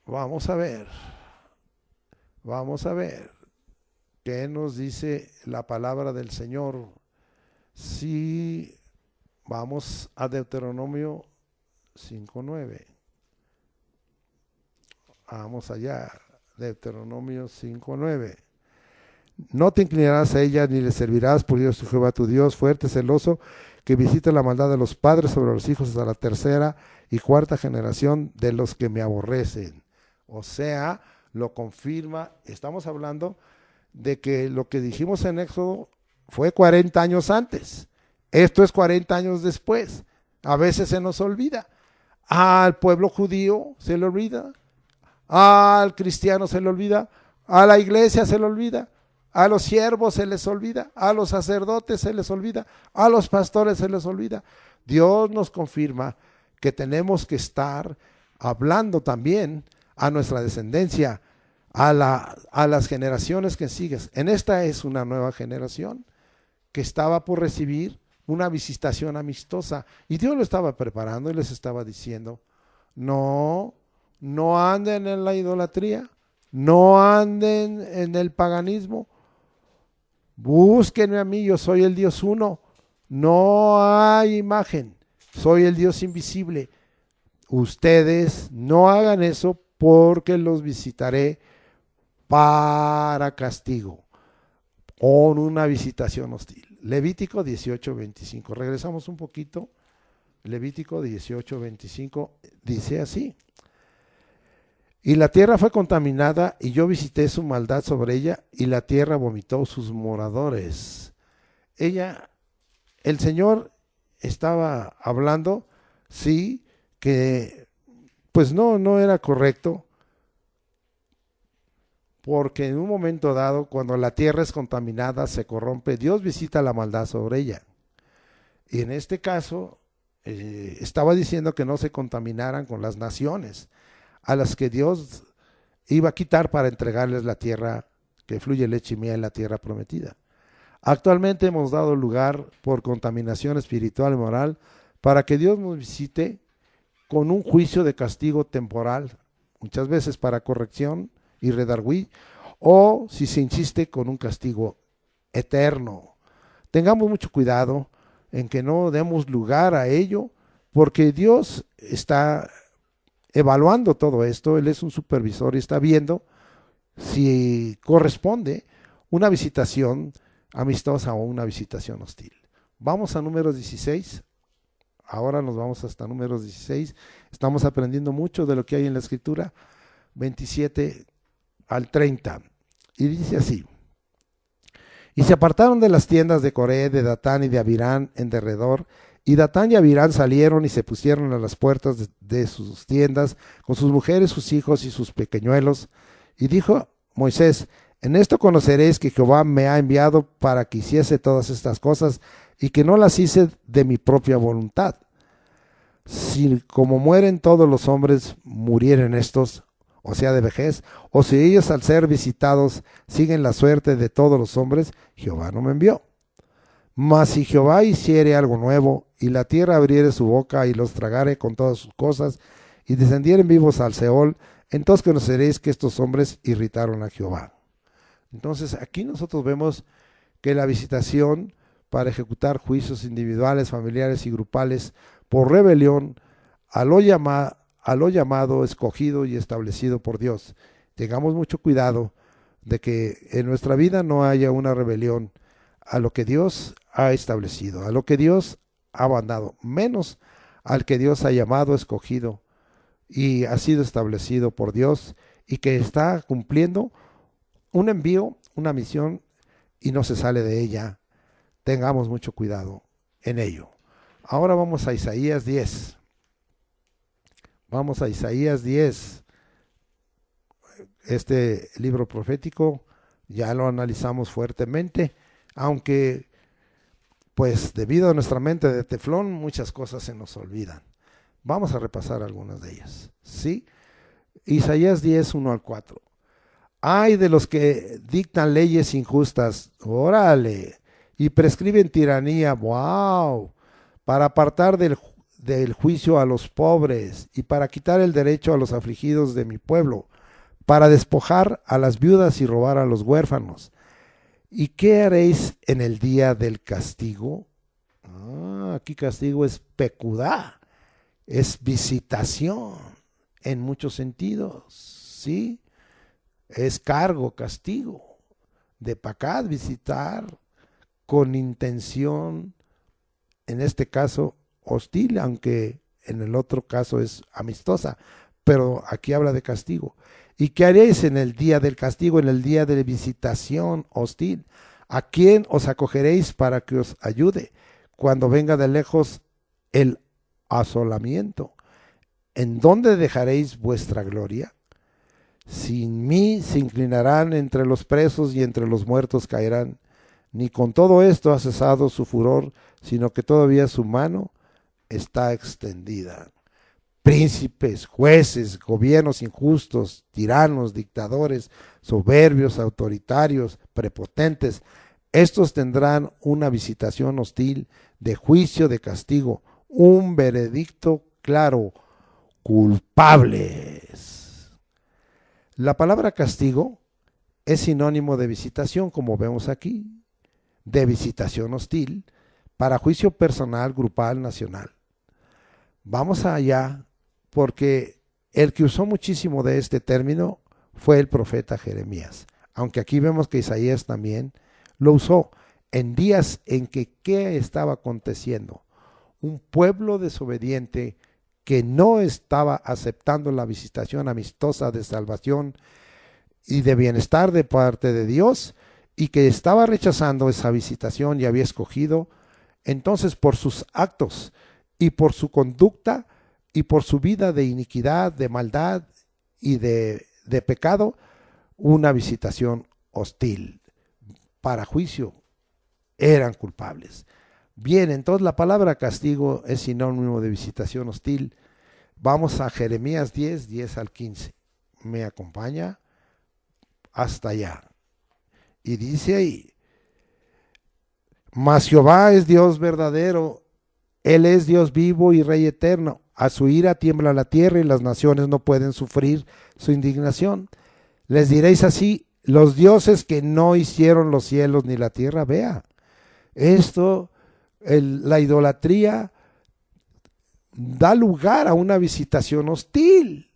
vamos a ver qué nos dice la palabra del Señor. Sí, vamos a Deuteronomio 5:9. Vamos allá, Deuteronomio 5:9. No te inclinarás a ella ni le servirás, porque yo soy Jehová tu Dios, fuerte, celoso, que visita la maldad de los padres sobre los hijos hasta la tercera y cuarta generación de los que me aborrecen. O sea, lo confirma. Estamos hablando de que lo que dijimos en Éxodo fue 40 años antes. Esto es 40 años después. A veces se nos olvida. Al pueblo judío se le olvida, al cristiano se le olvida, a la iglesia se le olvida, a los siervos se les olvida, a los sacerdotes se les olvida, a los pastores se les olvida. Dios nos confirma que tenemos que estar hablando también a nuestra descendencia, a las generaciones que sigues. En esta es una nueva generación que estaba por recibir una visitación amistosa, y Dios lo estaba preparando y les estaba diciendo: no anden en la idolatría, no anden en el paganismo, búsquenme a mí, yo soy el Dios uno, no hay imagen, soy el Dios invisible. Ustedes no hagan eso, porque los visitaré para castigo, con una visitación hostil. Levítico 18:25. Regresamos un poquito. Levítico 18:25 dice así: y la tierra fue contaminada, y yo visité su maldad sobre ella, y la tierra vomitó sus moradores. El Señor estaba hablando, sí, que pues no era correcto, porque en un momento dado, cuando la tierra es contaminada, se corrompe, Dios visita la maldad sobre ella. Y en este caso, estaba diciendo que no se contaminaran con las naciones a las que Dios iba a quitar para entregarles la tierra que fluye leche y miel, la tierra prometida. Actualmente hemos dado lugar por contaminación espiritual y moral para que Dios nos visite con un juicio de castigo temporal muchas veces para corrección y redarguir, o si se insiste con un castigo eterno. Tengamos mucho cuidado en que no demos lugar a ello, porque Dios está evaluando todo esto, Él es un supervisor y está viendo si corresponde una visitación amistosa o una visitación hostil. Vamos a Números 16. Ahora nos vamos hasta Números 16. Estamos aprendiendo mucho de lo que hay en la Escritura, 27 al 30. Y dice así: y se apartaron de las tiendas de Coré, de Datán y de Abirán en derredor, y Datán y Abirán salieron y se pusieron a las puertas de sus tiendas, con sus mujeres, sus hijos y sus pequeñuelos. Y dijo Moisés: en esto conoceréis que Jehová me ha enviado para que hiciese todas estas cosas, y que no las hice de mi propia voluntad. Si como mueren todos los hombres, murieren estos, o sea, de vejez, o si ellos al ser visitados siguen la suerte de todos los hombres, Jehová no me envió. Mas si Jehová hiciere algo nuevo, y la tierra abriere su boca y los tragare con todas sus cosas, y descendieren vivos al Seol, entonces conoceréis que estos hombres irritaron a Jehová. Entonces aquí nosotros vemos que la visitación para ejecutar juicios individuales, familiares y grupales por rebelión a lo llamado, escogido y establecido por Dios. Tengamos mucho cuidado de que en nuestra vida no haya una rebelión a lo que Dios ha establecido, a lo que Dios ha mandado, menos al que Dios ha llamado, escogido y ha sido establecido por Dios y que está cumpliendo un envío, una misión y no se sale de ella. Tengamos mucho cuidado en ello. Ahora vamos a Isaías 10. Vamos a Isaías 10. Este libro profético ya lo analizamos fuertemente, aunque pues debido a nuestra mente de teflón muchas cosas se nos olvidan. Vamos a repasar algunas de ellas. ¿Sí? Isaías 10, 1 al 4. Ay de los que dictan leyes injustas, órale, y prescriben tiranía, wow, para apartar del juicio a los pobres y para quitar el derecho a los afligidos de mi pueblo, para despojar a las viudas y robar a los huérfanos. ¿Y qué haréis en el día del castigo? Aquí castigo es pecudá, es visitación en muchos sentidos, ¿sí? Es cargo, castigo, de pacad, visitar con intención, en este caso hostil, aunque en el otro caso es amistosa, pero aquí habla de castigo. ¿Y qué haréis en el día del castigo, en el día de visitación hostil? ¿A quién os acogeréis para que os ayude cuando venga de lejos el asolamiento? ¿En dónde dejaréis vuestra gloria? Sin mí se inclinarán entre los presos y entre los muertos caerán. Ni con todo esto ha cesado su furor, sino que todavía su mano está extendida. Príncipes, jueces, gobiernos injustos, tiranos, dictadores, soberbios, autoritarios, prepotentes, estos tendrán una visitación hostil de juicio, de castigo, un veredicto claro, culpables. La palabra castigo es sinónimo de visitación, como vemos aquí, de visitación hostil, para juicio personal, grupal, nacional. Vamos allá, porque el que usó muchísimo de este término fue el profeta Jeremías, aunque aquí vemos que Isaías también lo usó en días en que ¿qué estaba aconteciendo? Un pueblo desobediente que no estaba aceptando la visitación amistosa de salvación y de bienestar de parte de Dios, y que estaba rechazando esa visitación y había escogido, entonces por sus actos y por su conducta y por su vida de iniquidad, de maldad y de pecado, una visitación hostil para juicio, eran culpables. Bien, entonces la palabra castigo es sinónimo de visitación hostil. Vamos a Jeremías 10, 10 al 15. ¿Me acompaña? Hasta allá. Y dice ahí: mas Jehová es Dios verdadero, Él es Dios vivo y Rey eterno. A su ira tiembla la tierra y las naciones no pueden sufrir su indignación. Les diréis así: los dioses que no hicieron los cielos ni la tierra. Vea, esto, la idolatría da lugar a una visitación hostil.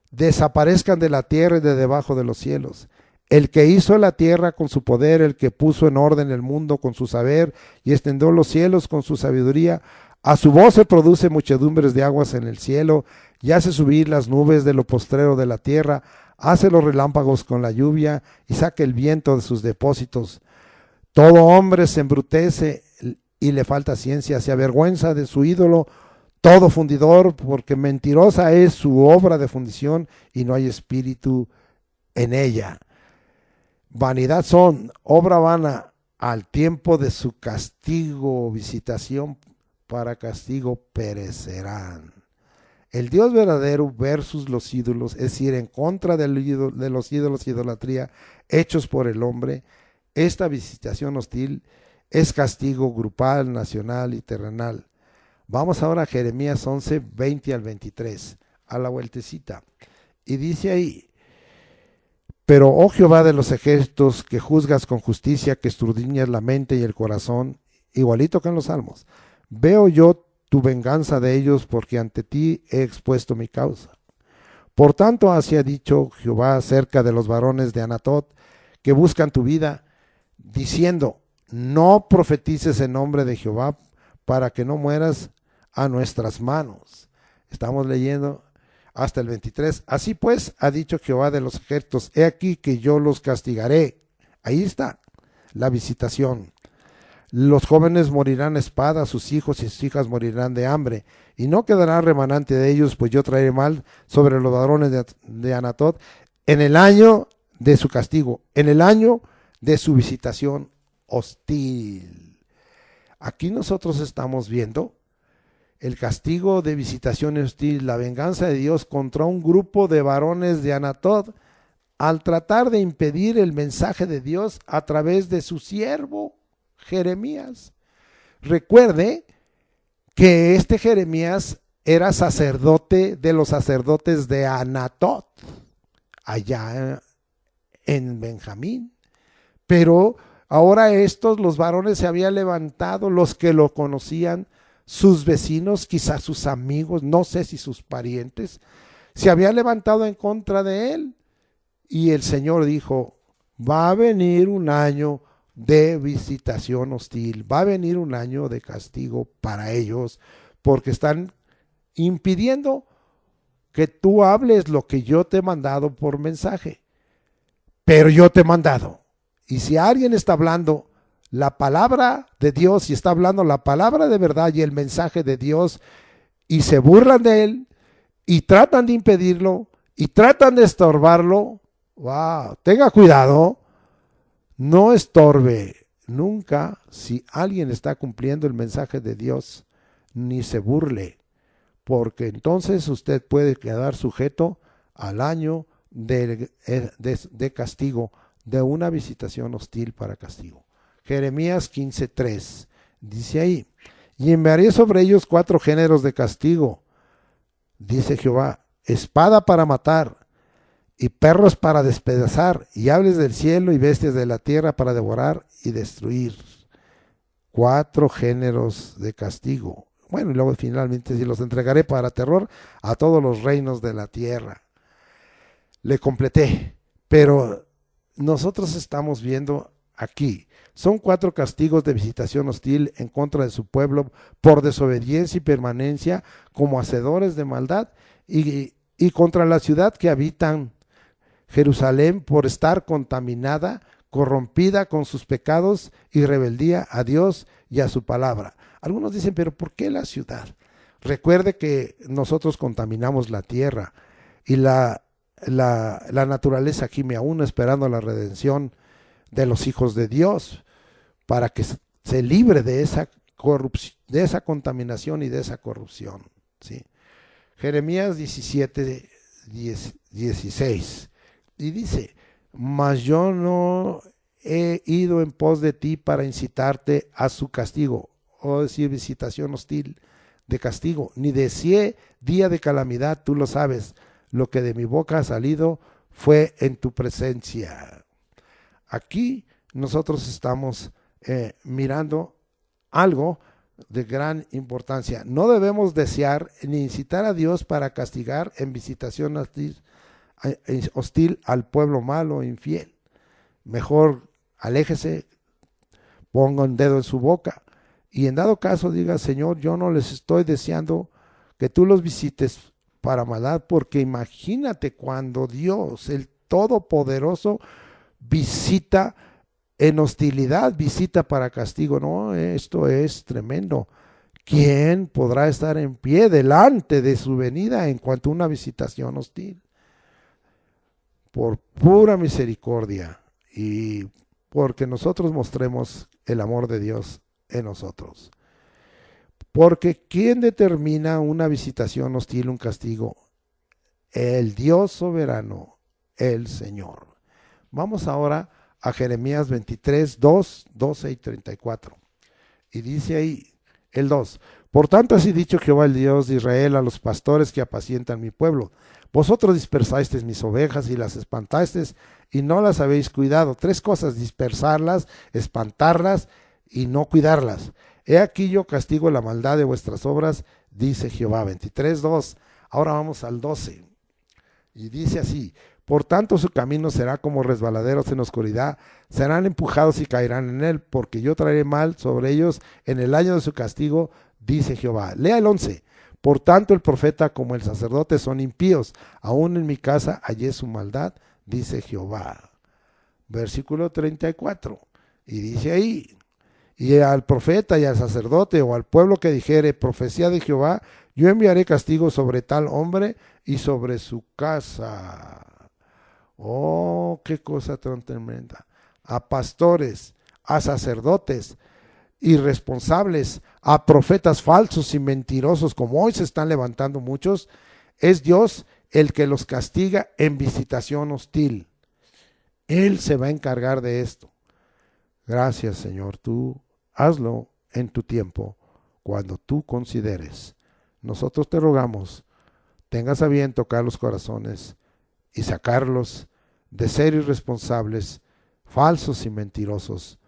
Desaparezcan de la tierra y de debajo de los cielos. El que hizo la tierra con su poder, el que puso en orden el mundo con su saber y extendió los cielos con su sabiduría, a su voz se produce muchedumbres de aguas en el cielo y hace subir las nubes de lo postrero de la tierra, hace los relámpagos con la lluvia y saca el viento de sus depósitos. Todo hombre se embrutece y le falta ciencia, se avergüenza de su ídolo, todo fundidor, porque mentirosa es su obra de fundición y no hay espíritu en ella. Vanidad son, obra vana, al tiempo de su castigo, visitación para castigo perecerán. El Dios verdadero versus los ídolos, es decir, en contra de los ídolos y idolatría hechos por el hombre. Esta visitación hostil es castigo grupal, nacional y terrenal. Vamos ahora a Jeremías 11, 20 al 23, a la vueltecita. Y dice ahí: pero, oh Jehová de los ejércitos, que juzgas con justicia, que escudriñas la mente y el corazón, igualito que en los Salmos, veo yo tu venganza de ellos, porque ante ti he expuesto mi causa. Por tanto, así ha dicho Jehová acerca de los varones de Anatot, que buscan tu vida, diciendo: no profetices en nombre de Jehová, para que no mueras a nuestras manos. Estamos leyendo hasta el 23. Así pues, ha dicho Jehová de los ejércitos: he aquí que yo los castigaré. Ahí está la visitación. Los jóvenes morirán a espada, sus hijos y sus hijas morirán de hambre, y no quedará remanente de ellos, pues yo traeré mal sobre los varones de Anatot en el año de su castigo, en el año de su visitación hostil. Aquí nosotros estamos viendo el castigo de visitación hostil, la venganza de Dios contra un grupo de varones de Anatot al tratar de impedir el mensaje de Dios a través de su siervo Jeremías. Recuerde que este Jeremías era sacerdote de los sacerdotes de Anatot, allá en Benjamín, pero ahora los varones se habían levantado, los que lo conocían, sus vecinos, quizás sus amigos, no sé si sus parientes, se habían levantado en contra de él. Y el Señor dijo: va a venir un año de visitación hostil, va a venir un año de castigo para ellos, porque están impidiendo que tú hables lo que yo te he mandado por mensaje. Pero yo te he mandado. Y si alguien está hablando la palabra de Dios y está hablando la palabra de verdad y el mensaje de Dios, y se burlan de él y tratan de impedirlo y tratan de estorbarlo, wow, tenga cuidado, no estorbe nunca si alguien está cumpliendo el mensaje de Dios, ni se burle, porque entonces usted puede quedar sujeto al año de castigo, de una visitación hostil para castigo. Jeremías 15:3 dice ahí: y enviaré sobre ellos 4 géneros de castigo, dice Jehová: espada para matar, y perros para despedazar, y aves del cielo y bestias de la tierra para devorar y destruir. 4 géneros de castigo. Bueno, y luego finalmente: si los entregaré para terror a todos los reinos de la tierra. Le completé, pero nosotros estamos viendo aquí, son 4 castigos de visitación hostil en contra de su pueblo por desobediencia y permanencia como hacedores de maldad, y contra la ciudad que habitan, Jerusalén, por estar contaminada, corrompida con sus pecados y rebeldía a Dios y a su palabra. Algunos dicen: pero ¿por qué la ciudad? Recuerde que nosotros contaminamos la tierra, y la naturaleza gime aún esperando la redención de los hijos de Dios, para que se libre de esa corrupción, de esa contaminación y de esa corrupción, ¿sí? Jeremías 17:16 y dice: mas yo no he ido en pos de ti para incitarte a su castigo, o decir, visitación hostil de castigo, ni deseé día de calamidad, tú lo sabes. Lo que de mi boca ha salido fue en tu presencia. Aquí nosotros estamos mirando algo de gran importancia. No debemos desear ni incitar a Dios para castigar en visitación hostil al pueblo malo e infiel. Mejor aléjese, ponga un dedo en su boca y en dado caso diga: Señor, yo no les estoy deseando que tú los visites para maldad, porque imagínate cuando Dios, el Todopoderoso, visita en hostilidad, visita para castigo. No, esto es tremendo. ¿Quién podrá estar en pie delante de su venida en cuanto a una visitación hostil? Por pura misericordia y porque nosotros mostremos el amor de Dios en nosotros. Porque ¿quién determina una visitación hostil, un castigo? El Dios soberano, el Señor. Vamos ahora a Jeremías 23, 2, 12 y 34. Y dice ahí el 2: Por tanto así dicho Jehová el Dios de Israel a los pastores que apacientan mi pueblo: vosotros dispersasteis mis ovejas y las espantasteis y no las habéis cuidado. Tres cosas: dispersarlas, espantarlas y no cuidarlas. He aquí yo castigo la maldad de vuestras obras, dice Jehová. 23, 2. Ahora vamos al 12. Y dice así: por tanto su camino será como resbaladeros en oscuridad, serán empujados y caerán en él, porque yo traeré mal sobre ellos en el año de su castigo, dice Jehová. Lea el 11. Por tanto el profeta como el sacerdote son impíos, aún en mi casa hallé su maldad, dice Jehová. Versículo 34. Y dice ahí: y al profeta y al sacerdote o al pueblo que dijere profecía de Jehová, yo enviaré castigo sobre tal hombre y sobre su casa. Oh, qué cosa tan tremenda. A pastores, a sacerdotes irresponsables, a profetas falsos y mentirosos, como hoy se están levantando muchos, es Dios el que los castiga en visitación hostil. Él se va a encargar de esto. Gracias, Señor, tú hazlo en tu tiempo, cuando tú consideres. Nosotros te rogamos, tengas a bien tocar los corazones y sacarlos de ser irresponsables, falsos y mentirosos,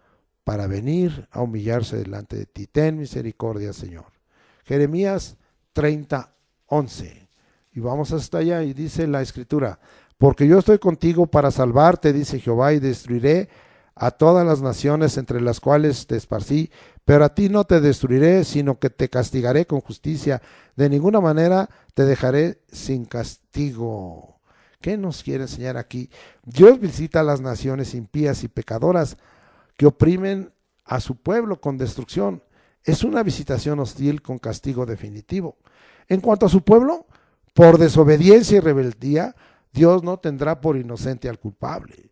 para venir a humillarse delante de ti. Ten misericordia, Señor. Jeremías 30, 11. Y vamos hasta allá y dice la Escritura: porque yo estoy contigo para salvarte, dice Jehová, y destruiré a todas las naciones entre las cuales te esparcí, pero a ti no te destruiré, sino que te castigaré con justicia. De ninguna manera te dejaré sin castigo. ¿Qué nos quiere enseñar aquí? Dios visita a las naciones impías y pecadoras que oprimen a su pueblo con destrucción. Es una visitación hostil con castigo definitivo. En cuanto a su pueblo, por desobediencia y rebeldía, Dios no tendrá por inocente al culpable.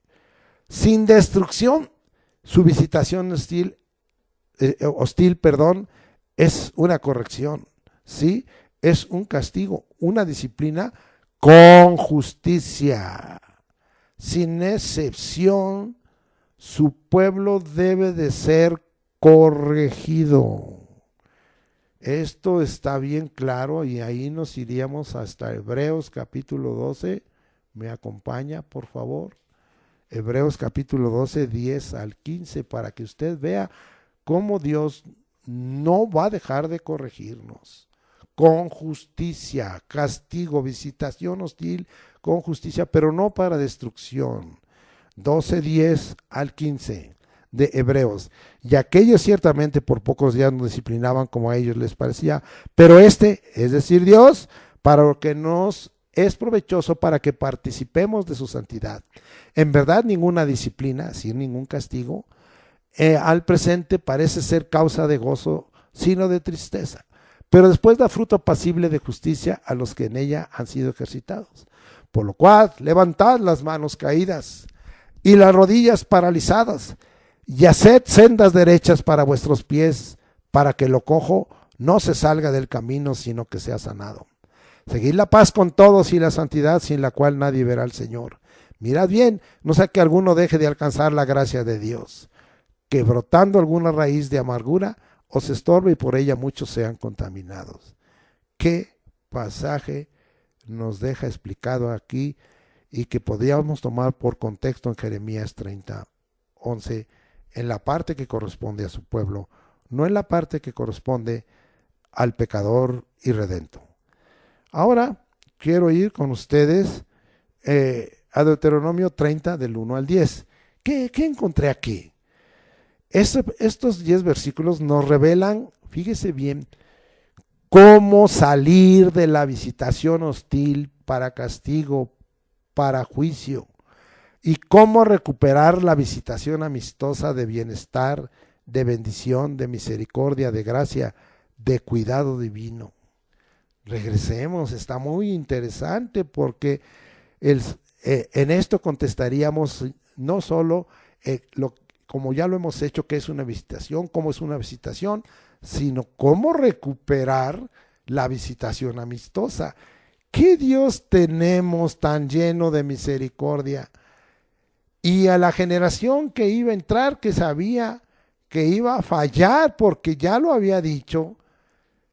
Sin destrucción, su visitación hostil, es una corrección, ¿sí? Es un castigo, una disciplina con justicia. Sin excepción, su pueblo debe de ser corregido. Esto está bien claro y ahí nos iríamos hasta Hebreos capítulo 12. ¿Me acompaña, por favor? Hebreos capítulo 12, 10 al 15, para que usted vea cómo Dios no va a dejar de corregirnos. Con justicia, castigo, visitación hostil, con justicia, pero no para destrucción. 12, 10 al 15 de Hebreos. Y aquellos ciertamente por pocos días nos disciplinaban como a ellos les parecía, pero es decir, Dios, para lo que nos es provechoso, para que participemos de su santidad. En verdad, ninguna disciplina, sin ningún castigo, al presente parece ser causa de gozo, sino de tristeza. Pero después da fruto apacible de justicia a los que en ella han sido ejercitados. Por lo cual, levantad las manos caídas y las rodillas paralizadas, y haced sendas derechas para vuestros pies, para que lo cojo no se salga del camino, sino que sea sanado. Seguid la paz con todos y la santidad, sin la cual nadie verá al Señor. Mirad bien, no sea que alguno deje de alcanzar la gracia de Dios, que brotando alguna raíz de amargura os estorbe y por ella muchos sean contaminados. qué pasaje nos deja explicado aquí y que podríamos tomar por contexto en Jeremías 30:11, en la parte que corresponde a su pueblo, no en la parte que corresponde al pecador irredento. Ahora quiero ir con ustedes a Deuteronomio 30 del 1 al 10. ¿Qué encontré aquí? Estos 10 versículos nos revelan, fíjese bien, cómo salir de la visitación hostil para castigo, para juicio, y cómo recuperar la visitación amistosa de bienestar, de bendición, de misericordia, de gracia, de cuidado divino. Regresemos, está muy interesante porque en esto contestaríamos no solo como ya lo hemos hecho, que es una visitación, cómo es una visitación, sino cómo recuperar la visitación amistosa. ¿Qué Dios tenemos tan lleno de misericordia? Y a la generación que iba a entrar, que sabía que iba a fallar, porque ya lo había dicho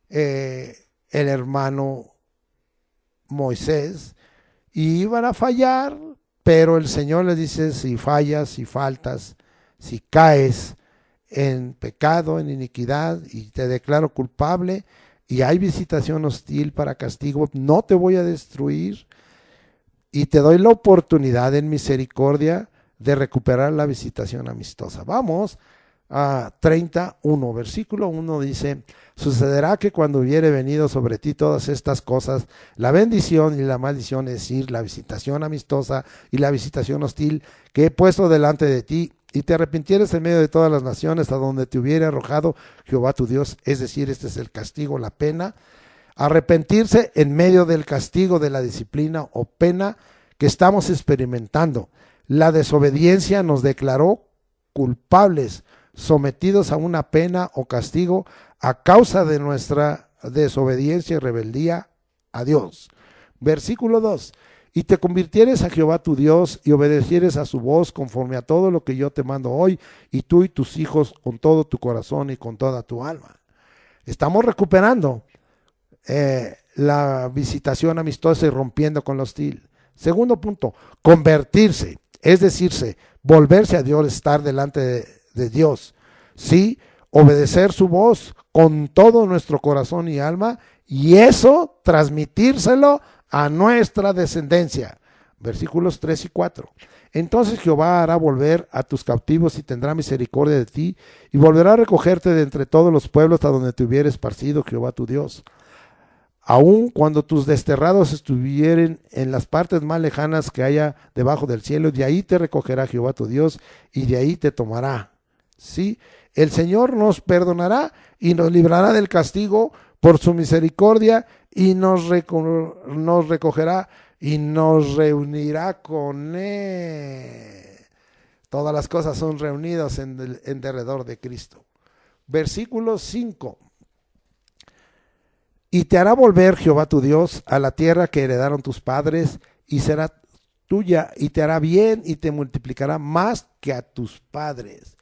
el hermano Moisés, y iban a fallar, pero el Señor les dice, si fallas, si faltas, si caes en pecado, en iniquidad, y te declaro culpable, y hay visitación hostil para castigo, no te voy a destruir, y te doy la oportunidad en misericordia de recuperar la visitación amistosa. Vamos a 31, versículo 1 dice, sucederá que cuando hubiere venido sobre ti todas estas cosas, la bendición y la maldición, es decir, la visitación amistosa y la visitación hostil que he puesto delante de ti, y te arrepintieres en medio de todas las naciones a donde te hubiere arrojado Jehová tu Dios, es decir, este es el castigo, la pena, arrepentirse en medio del castigo de la disciplina o pena que estamos experimentando. La desobediencia nos declaró culpables, sometidos a una pena o castigo a causa de nuestra desobediencia y rebeldía a Dios. Versículo 2. Y te convirtieres a Jehová tu Dios y obedecieres a su voz conforme a todo lo que yo te mando hoy, y tú y tus hijos con todo tu corazón y con toda tu alma. Estamos recuperando la visitación amistosa y rompiendo con lo hostil. Segundo punto, convertirse, es decirse, volverse a Dios, estar delante de Dios. Sí, obedecer su voz con todo nuestro corazón y alma, y eso transmitírselo a nuestra descendencia. Versículos 3 y 4. Entonces Jehová hará volver a tus cautivos y tendrá misericordia de ti, y volverá a recogerte de entre todos los pueblos a donde te hubiere esparcido Jehová tu Dios. Aun cuando tus desterrados estuvieren en las partes más lejanas que haya debajo del cielo, de ahí te recogerá Jehová tu Dios, y de ahí te tomará. Sí, el Señor nos perdonará y nos librará del castigo por su misericordia, y nos recogerá y nos reunirá con Él. Todas las cosas son reunidas en derredor de Cristo. Versículo 5. Y te hará volver Jehová tu Dios a la tierra que heredaron tus padres, y será tuya, y te hará bien, y te multiplicará más que a tus padres.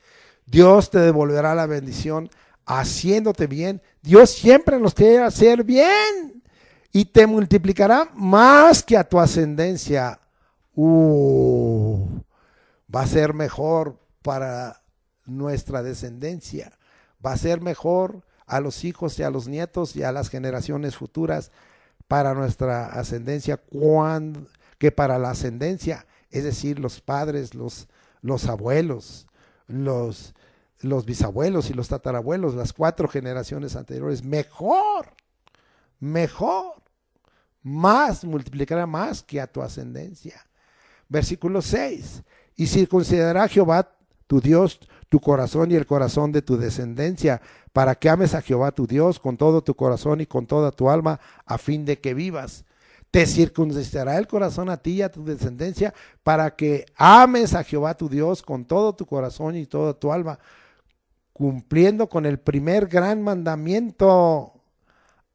Dios te devolverá la bendición haciéndote bien. Dios siempre nos quiere hacer bien, y te multiplicará más que a tu ascendencia. Va a ser mejor para nuestra descendencia, va a ser mejor a los hijos y a los nietos y a las generaciones futuras para nuestra ascendencia que para la ascendencia, es decir, los padres, los abuelos, los bisabuelos y los tatarabuelos, las 4 generaciones anteriores. Mejor, más, multiplicará más que a tu ascendencia. Versículo 6. Y circuncidará Jehová tu Dios tu corazón y el corazón de tu descendencia, para que ames a Jehová tu Dios con todo tu corazón y con toda tu alma, a fin de que vivas. Te circuncidará el corazón a ti y a tu descendencia, para que ames a Jehová tu Dios con todo tu corazón y toda tu alma, cumpliendo con el primer gran mandamiento,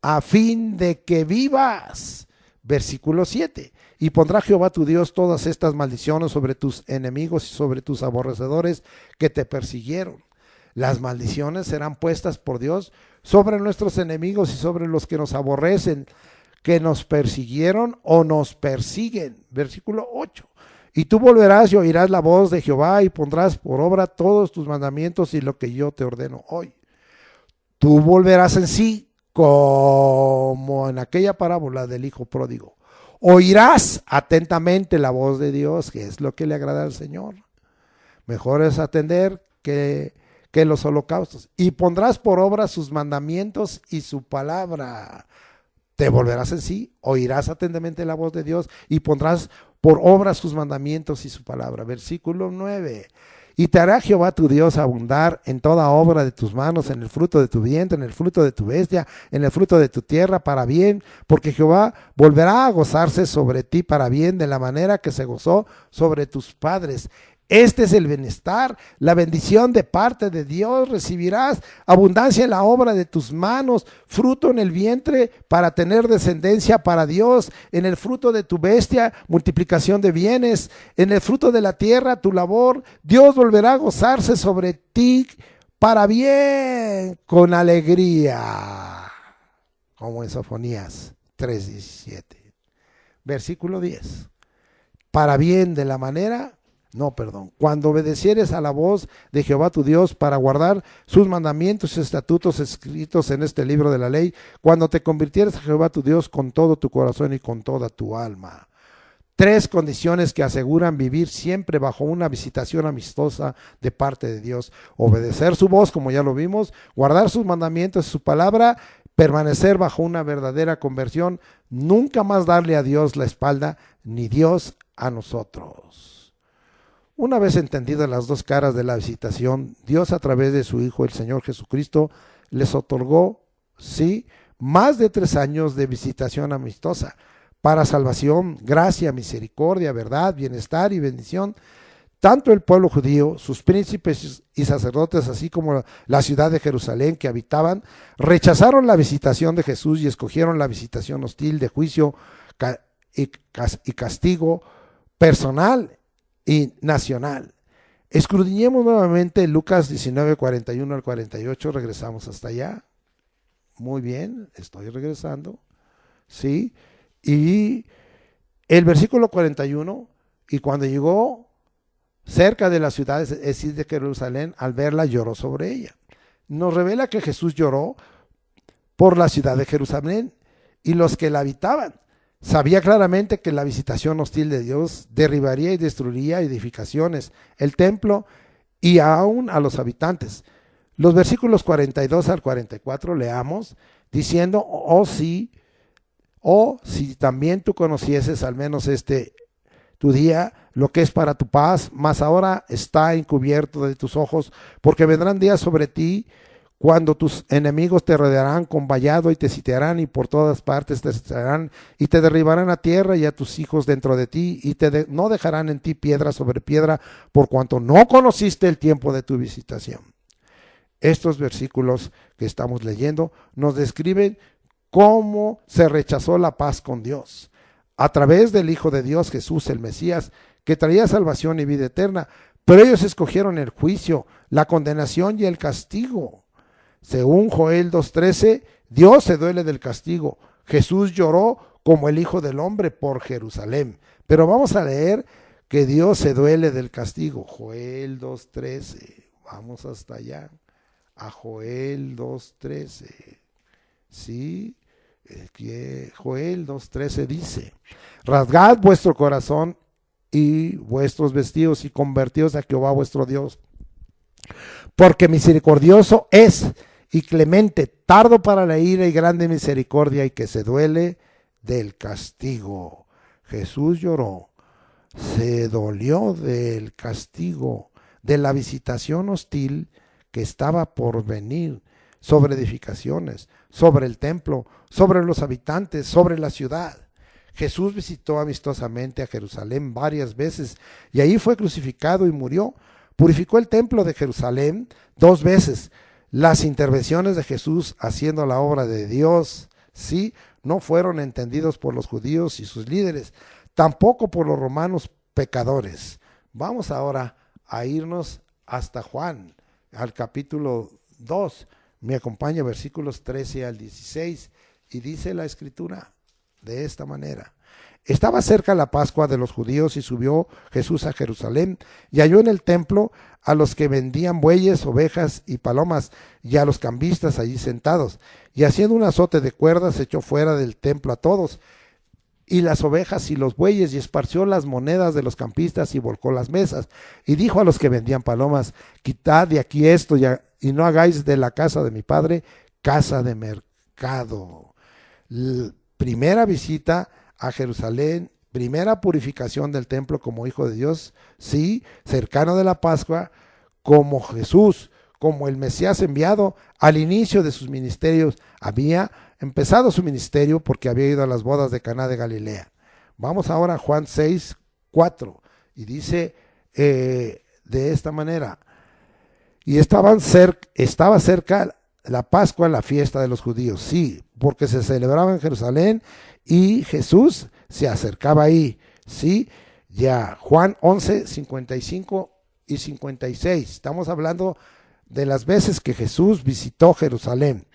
a fin de que vivas. Versículo 7. Y pondrá Jehová tu Dios todas estas maldiciones sobre tus enemigos y sobre tus aborrecedores que te persiguieron. Las maldiciones serán puestas por Dios sobre nuestros enemigos y sobre los que nos aborrecen, que nos persiguieron o nos persiguen. Versículo 8. Y tú volverás y oirás la voz de Jehová y pondrás por obra todos tus mandamientos y lo que yo te ordeno hoy. Tú volverás en sí como en aquella parábola del hijo pródigo. Oirás atentamente la voz de Dios, que es lo que le agrada al Señor. Mejor es atender que los holocaustos. Y pondrás por obra sus mandamientos y su palabra. Te volverás en sí, oirás atentamente la voz de Dios y pondrás por obra sus mandamientos y su palabra. Versículo 9. Y te hará Jehová tu Dios abundar en toda obra de tus manos, en el fruto de tu vientre, en el fruto de tu bestia, en el fruto de tu tierra, para bien, porque Jehová volverá a gozarse sobre ti para bien, de la manera que se gozó sobre tus padres. Este es el bienestar, la bendición de parte de Dios. Recibirás abundancia en la obra de tus manos, fruto en el vientre para tener descendencia para Dios, en el fruto de tu bestia, multiplicación de bienes, en el fruto de la tierra, tu labor. Dios volverá a gozarse sobre ti para bien, con alegría, como en Sofonías 3:17. Versículo 10. Para bien, de la manera... cuando obedecieres a la voz de Jehová tu Dios para guardar sus mandamientos y estatutos escritos en este libro de la ley, cuando te convirtieres a Jehová tu Dios con todo tu corazón y con toda tu alma. 3 condiciones que aseguran vivir siempre bajo una visitación amistosa de parte de Dios: obedecer su voz, como ya lo vimos, guardar sus mandamientos y su palabra, permanecer bajo una verdadera conversión, nunca más darle a Dios la espalda, ni Dios a nosotros. Una vez entendidas las dos caras de la visitación, Dios a través de su Hijo, el Señor Jesucristo, les otorgó, sí, más de 3 años de visitación amistosa para salvación, gracia, misericordia, verdad, bienestar y bendición. Tanto el pueblo judío, sus príncipes y sacerdotes, así como la ciudad de Jerusalén que habitaban, rechazaron la visitación de Jesús y escogieron la visitación hostil de juicio y castigo personal y nacional. Escudriñemos nuevamente Lucas 19, 41 al 48, regresamos hasta allá. Muy bien, estoy regresando. Sí, y el versículo 41, y cuando llegó cerca de la ciudad, es decir, de Jerusalén, al verla lloró sobre ella. Nos revela que Jesús lloró por la ciudad de Jerusalén y los que la habitaban. Sabía claramente que la visitación hostil de Dios derribaría y destruiría edificaciones, el templo y aún a los habitantes. Los versículos 42 al 44 leamos, diciendo: si también tú conocieses al menos tu día, lo que es para tu paz, mas ahora está encubierto de tus ojos, porque vendrán días sobre ti cuando tus enemigos te rodearán con vallado y te sitiarán y por todas partes te sitiarán y te derribarán a tierra y a tus hijos dentro de ti y no dejarán en ti piedra sobre piedra, por cuanto no conociste el tiempo de tu visitación. Estos versículos que estamos leyendo nos describen cómo se rechazó la paz con Dios a través del Hijo de Dios, Jesús el Mesías, que traía salvación y vida eterna, pero ellos escogieron el juicio, la condenación y el castigo. Según Joel 2:13, Dios se duele del castigo. Jesús lloró como el Hijo del Hombre por Jerusalén. Pero vamos a leer que Dios se duele del castigo. Joel 2:13. Vamos hasta allá. A Joel 2:13. Sí, Joel 2:13 dice: rasgad vuestro corazón y vuestros vestidos y convertíos a Jehová vuestro Dios, porque misericordioso es y clemente, tardo para la ira y grande misericordia, y que se duele del castigo. Jesús lloró, se dolió del castigo, de la visitación hostil que estaba por venir sobre edificaciones, sobre el templo, sobre los habitantes, sobre la ciudad. Jesús visitó amistosamente a Jerusalén varias veces y ahí fue crucificado y murió. Purificó el templo de Jerusalén 2 veces. Las intervenciones de Jesús haciendo la obra de Dios, sí, no fueron entendidos por los judíos y sus líderes, tampoco por los romanos pecadores. Vamos ahora a irnos hasta Juan, al capítulo 2, me acompaña versículos 13 al 16, y dice la escritura de esta manera: estaba cerca la Pascua de los judíos y subió Jesús a Jerusalén y halló en el templo a los que vendían bueyes, ovejas y palomas y a los cambistas allí sentados, y haciendo un azote de cuerdas echó fuera del templo a todos y las ovejas y los bueyes, y esparció las monedas de los campistas y volcó las mesas, y dijo a los que vendían palomas: quitad de aquí esto y no hagáis de la casa de mi padre casa de mercado. Primera visita a Jerusalén, primera purificación del templo como hijo de Dios, sí, cercano de la Pascua, como Jesús, como el Mesías enviado. Al inicio de sus ministerios había empezado su ministerio porque había ido a las bodas de Caná de Galilea. Vamos ahora a Juan 6:4, y dice de esta manera: y estaba cerca la Pascua, la fiesta de los judíos, sí, porque se celebraba en Jerusalén y Jesús se acercaba ahí, sí, ya. Juan 11:55 y 56, estamos hablando de las veces que Jesús visitó Jerusalén.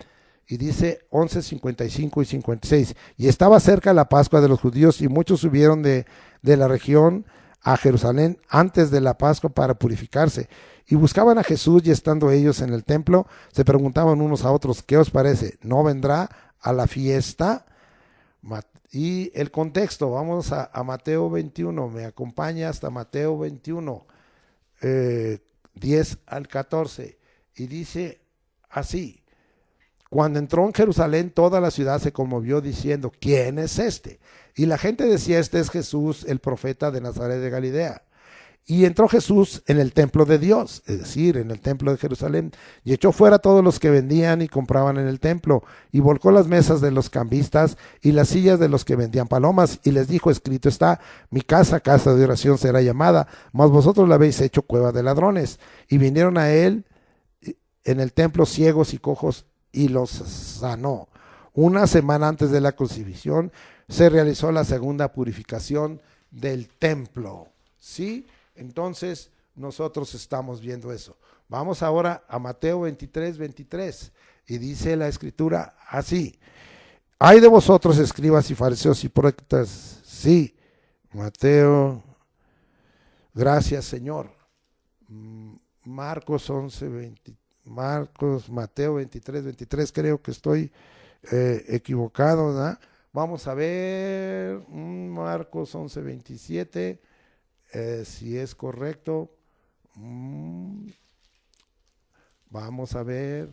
Y dice 11:55 y 56, y estaba cerca la Pascua de los judíos, y muchos subieron de la región a Jerusalén antes de la Pascua para purificarse, y buscaban a Jesús, y estando ellos en el templo, se preguntaban unos a otros: ¿qué os parece? ¿No vendrá a la fiesta? Y el contexto, vamos a Mateo 21, me acompaña hasta Mateo 21, 10 al 14, y dice así: cuando entró en Jerusalén, toda la ciudad se conmovió diciendo: ¿quién es este? Y la gente decía: este es Jesús, el profeta de Nazaret de Galilea. Y entró Jesús en el templo de Dios, es decir, en el templo de Jerusalén, y echó fuera a todos los que vendían y compraban en el templo, y volcó las mesas de los cambistas y las sillas de los que vendían palomas, y les dijo: escrito está, mi casa, casa de oración será llamada, mas vosotros la habéis hecho cueva de ladrones. Y vinieron a él en el templo ciegos y cojos, y los sanó. Una semana antes de la crucifixión se realizó la segunda purificación del templo, ¿sí? Entonces nosotros estamos viendo eso. Vamos ahora a Mateo 23:23, y dice la escritura así: ay de vosotros, escribas y fariseos hipócritas. Sí, Mateo, gracias Señor. Mateo 23:23, creo que estoy equivocado, ¿verdad? Vamos a ver Marcos 11:27, si es correcto. Vamos a ver.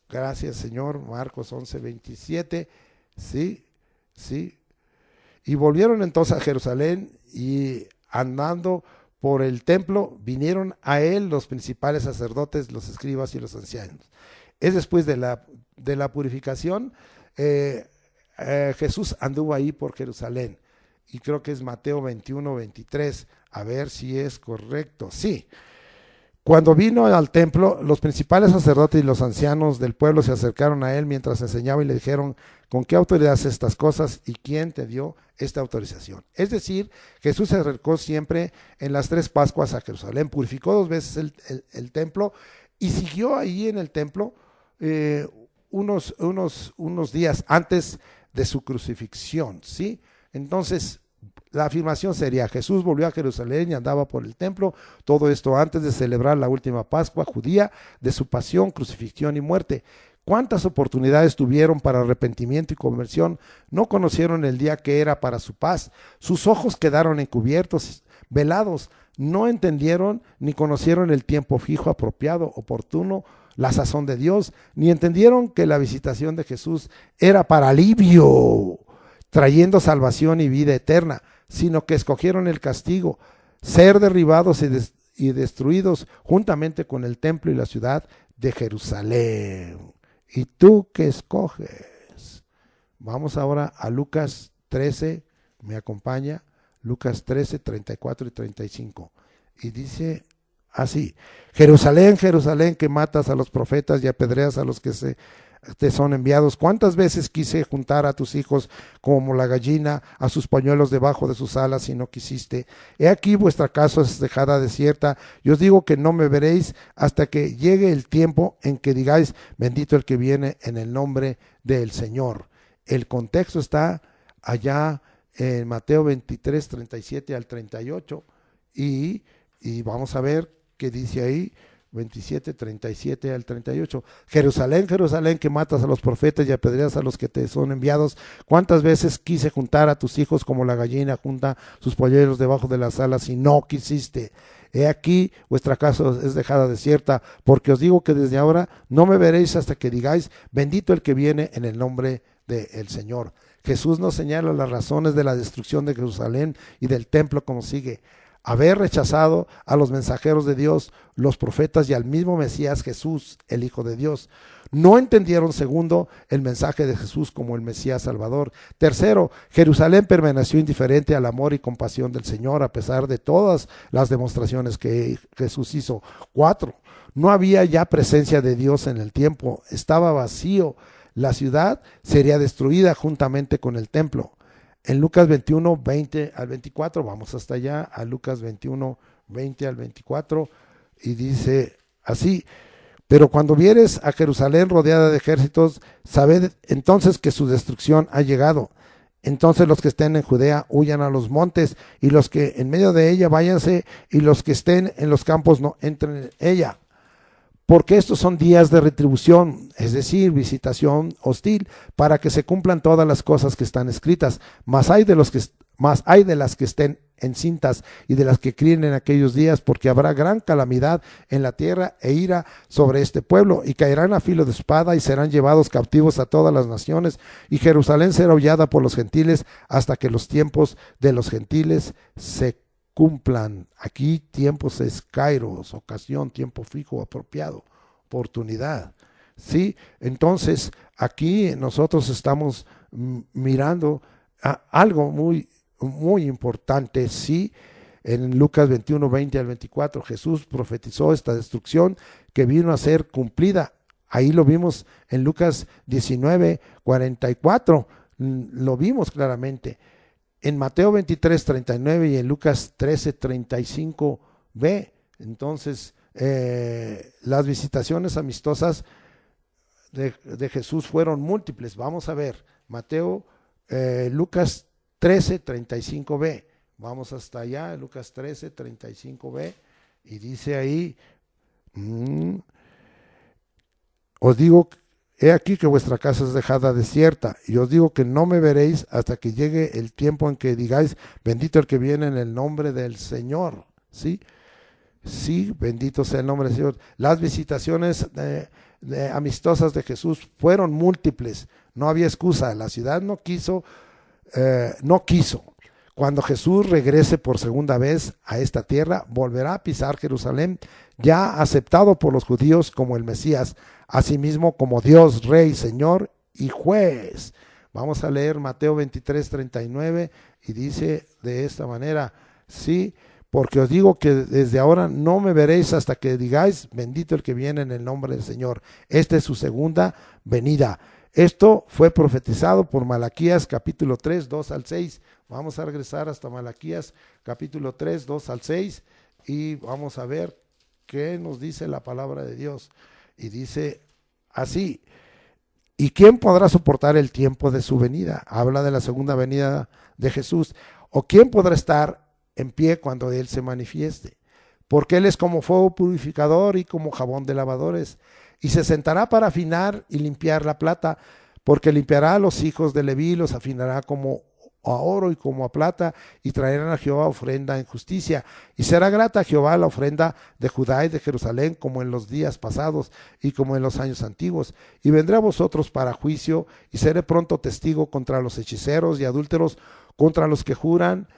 Gracias Señor. Marcos 11:27, sí, sí. Y volvieron entonces a Jerusalén, y andando por el templo vinieron a él los principales sacerdotes, los escribas y los ancianos. Es después de la purificación. Jesús anduvo ahí por Jerusalén, y creo que es Mateo 21:23, a ver si es correcto. Sí. Cuando vino al templo, los principales sacerdotes y los ancianos del pueblo se acercaron a él mientras enseñaba y le dijeron: ¿con qué autoridad haces estas cosas y quién te dio esta autorización? Es decir, Jesús se acercó siempre en las 3 Pascuas a Jerusalén, purificó 2 veces el templo, y siguió ahí en el templo unos días antes de su crucifixión, ¿sí? Entonces, la afirmación sería: Jesús volvió a Jerusalén y andaba por el templo, todo esto antes de celebrar la última Pascua judía de su pasión, crucifixión y muerte. ¿Cuántas oportunidades tuvieron para arrepentimiento y conversión? No conocieron el día que era para su paz. Sus ojos quedaron encubiertos, velados. No entendieron ni conocieron el tiempo fijo, apropiado, oportuno, la sazón de Dios, ni entendieron que la visitación de Jesús era para alivio, trayendo salvación y vida eterna, sino que escogieron el castigo, ser derribados y destruidos juntamente con el templo y la ciudad de Jerusalén. ¿Y tú qué escoges? Vamos ahora a Lucas 13, me acompaña, Lucas 13, 34 y 35. Y dice así: Jerusalén, Jerusalén, que matas a los profetas y apedreas a los que te son enviados. ¿Cuántas veces quise juntar a tus hijos como la gallina a sus pañuelos debajo de sus alas y no quisiste? He aquí vuestra casa es dejada desierta, y os digo que no me veréis hasta que llegue el tiempo en que digáis, bendito el que viene en el nombre del Señor. El contexto está allá en Mateo 23, 37 al 38, y vamos a ver qué dice ahí. 27, 37 al 38. Jerusalén, Jerusalén, que matas a los profetas y apedreas a los que te son enviados. ¿Cuántas veces quise juntar a tus hijos como la gallina junta sus polluelos debajo de las alas y no quisiste? He aquí vuestra casa es dejada desierta, porque os digo que desde ahora no me veréis hasta que digáis, bendito el que viene en el nombre del Señor. Jesús nos señala las razones de la destrucción de Jerusalén y del templo como sigue: haber rechazado a los mensajeros de Dios, los profetas y al mismo Mesías Jesús, el Hijo de Dios. No entendieron, segundo, el mensaje de Jesús como el Mesías Salvador. Tercero, Jerusalén permaneció indiferente al amor y compasión del Señor a pesar de todas las demostraciones que Jesús hizo. Cuatro, no había ya presencia de Dios en el tiempo, estaba vacío. La ciudad sería destruida juntamente con el templo. En Lucas 21, 20 al 24, vamos hasta allá, a Lucas 21, 20 al 24, y dice así: pero cuando vieres a Jerusalén rodeada de ejércitos, sabed entonces que su destrucción ha llegado. Entonces los que estén en Judea huyan a los montes, y los que en medio de ella váyanse, y los que estén en los campos no entren en ella. Porque estos son días de retribución, es decir, visitación hostil, para que se cumplan todas las cosas que están escritas. Mas hay de las que estén encintas y de las que críen en aquellos días, porque habrá gran calamidad en la tierra e ira sobre este pueblo, y caerán a filo de espada y serán llevados cautivos a todas las naciones, y Jerusalén será hollada por los gentiles hasta que los tiempos de los gentiles se cumplan. Aquí tiempos es kairos, ocasión, tiempo fijo, apropiado, oportunidad. ¿Sí? Entonces, aquí nosotros estamos mirando algo muy, muy importante. Sí, en Lucas 21, 20 al 24, Jesús profetizó esta destrucción que vino a ser cumplida. Ahí lo vimos en Lucas 19, 44, lo vimos claramente. En Mateo 23, 39 y en Lucas 13, 35b. Entonces, las visitaciones amistosas de Jesús fueron múltiples. Vamos a ver, Lucas 13, 35b. Vamos hasta allá, Lucas 13, 35b. Y dice ahí, os digo, he aquí que vuestra casa es dejada desierta, y os digo que no me veréis hasta que llegue el tiempo en que digáis, bendito el que viene en el nombre del Señor. ¿Sí? Sí, bendito sea el nombre del Señor. Las visitaciones amistosas de Jesús fueron múltiples, no había excusa, la ciudad no quiso. Cuando Jesús regrese por segunda vez a esta tierra, volverá a pisar Jerusalén, ya aceptado por los judíos como el Mesías, asimismo como Dios, Rey, Señor y Juez. Vamos a leer Mateo 23, 39 y dice de esta manera: sí, porque os digo que desde ahora no me veréis hasta que digáis, bendito el que viene en el nombre del Señor. Esta es su segunda venida. Esto fue profetizado por Malaquías capítulo 3, 2 al 6. Vamos a regresar hasta Malaquías capítulo 3, 2 al 6 y vamos a ver qué nos dice la palabra de Dios. Y dice así: ¿y quién podrá soportar el tiempo de su venida? Habla de la segunda venida de Jesús. ¿O quién podrá estar en pie cuando Él se manifieste? Porque Él es como fuego purificador y como jabón de lavadores. Y se sentará para afinar y limpiar la plata, porque limpiará a los hijos de Leví, los afinará como a oro y como a plata, y traerán a Jehová ofrenda en justicia. Y será grata a Jehová la ofrenda de Judá y de Jerusalén, como en los días pasados y como en los años antiguos. Y vendré a vosotros para juicio, y seré pronto testigo contra los hechiceros y adúlteros, contra los que juran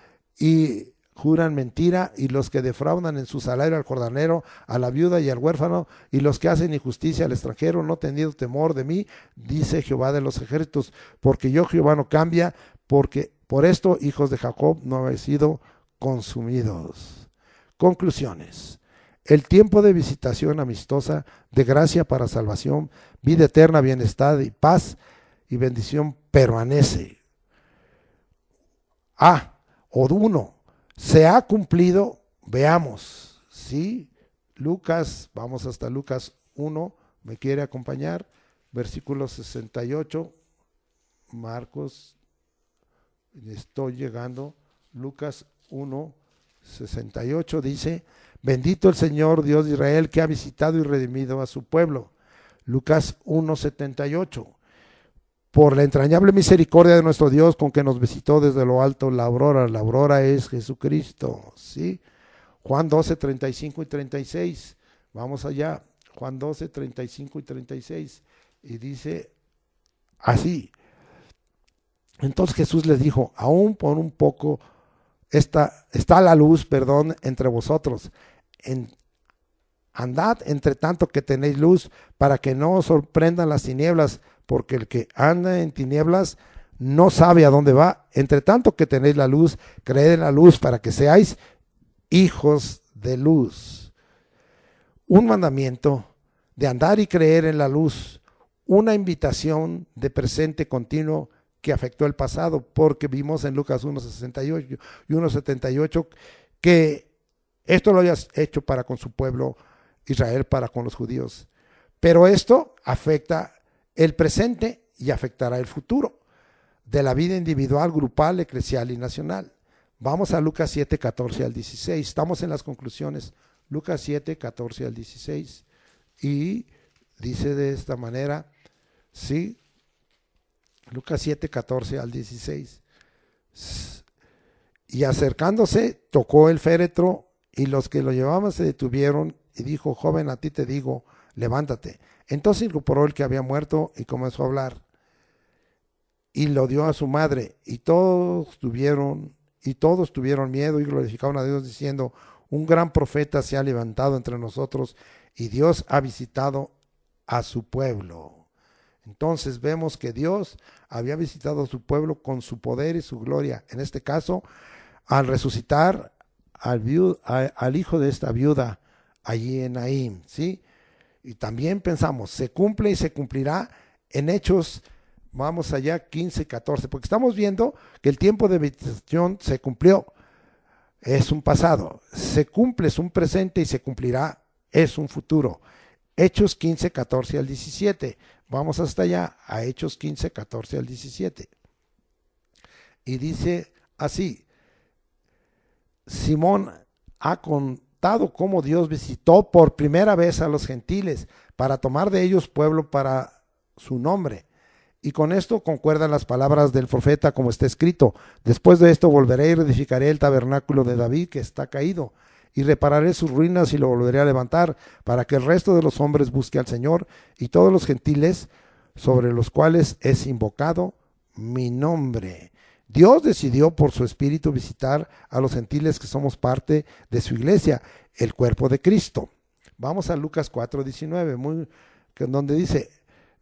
mentira, y los que defraudan en su salario al jornalero, a la viuda y al huérfano, y los que hacen injusticia al extranjero, no teniendo temor de mí, dice Jehová de los ejércitos, porque yo Jehová no cambia, porque por esto, hijos de Jacob, no habéis sido consumidos. Conclusiones. el tiempo de visitación amistosa, de gracia para salvación, vida eterna, bienestar y paz y bendición permanece. O 1, se ha cumplido, veamos, ¿sí? Lucas, vamos hasta Lucas 1, ¿me quiere acompañar? Versículo 68, Marcos, estoy llegando, Lucas 1, 68 dice, bendito el Señor Dios de Israel que ha visitado y redimido a su pueblo. Lucas 1, 78, por la entrañable misericordia de nuestro Dios con que nos visitó desde lo alto la aurora es Jesucristo, ¿sí? Juan 12, 35 y 36, vamos allá, Juan 12, 35 y 36, y dice así, entonces Jesús les dijo, aún por un poco está la luz, entre vosotros, andad entre tanto que tenéis luz, para que no os sorprendan las tinieblas, porque el que anda en tinieblas no sabe a dónde va. Entre tanto que tenéis la luz, creed en la luz para que seáis hijos de luz. Un mandamiento de andar y creer en la luz, una invitación de presente continuo que afectó el pasado, porque vimos en Lucas 1:68 y 1:78 que esto lo había hecho para con su pueblo Israel, para con los judíos. Pero esto afecta el presente y afectará el futuro de la vida individual, grupal, eclesial y nacional. Vamos a Lucas 7, 14 al 16. Estamos en las conclusiones. Lucas 7, 14 al 16. Y dice de esta manera, ¿sí? Lucas 7, 14 al 16. Y acercándose, tocó el féretro, y los que lo llevaban se detuvieron, y dijo, joven, a ti te digo, levántate. Entonces incorporó el que había muerto y comenzó a hablar. Y lo dio a su madre, y todos tuvieron miedo y glorificaron a Dios diciendo, un gran profeta se ha levantado entre nosotros y Dios ha visitado a su pueblo. Entonces vemos que Dios había visitado a su pueblo con su poder y su gloria. En este caso, al resucitar al hijo de esta viuda allí en Naín, ¿sí? Y también pensamos, se cumple y se cumplirá en Hechos, vamos allá, 15, 14, porque estamos viendo que el tiempo de visitación se cumplió, es un pasado, se cumple, es un presente y se cumplirá, es un futuro. Hechos 15, 14 al 17, vamos hasta allá, a Hechos 15, 14 al 17. Y dice así, Simón ha contado cómo Dios visitó por primera vez a los gentiles para tomar de ellos pueblo para su nombre. Y con esto concuerdan las palabras del profeta como está escrito, después de esto volveré y reedificaré el tabernáculo de David que está caído, y repararé sus ruinas y lo volveré a levantar, para que el resto de los hombres busque al Señor y todos los gentiles sobre los cuales es invocado mi nombre. Dios decidió por su espíritu visitar a los gentiles que somos parte de su iglesia, el cuerpo de Cristo. Vamos a Lucas 4:19, donde dice,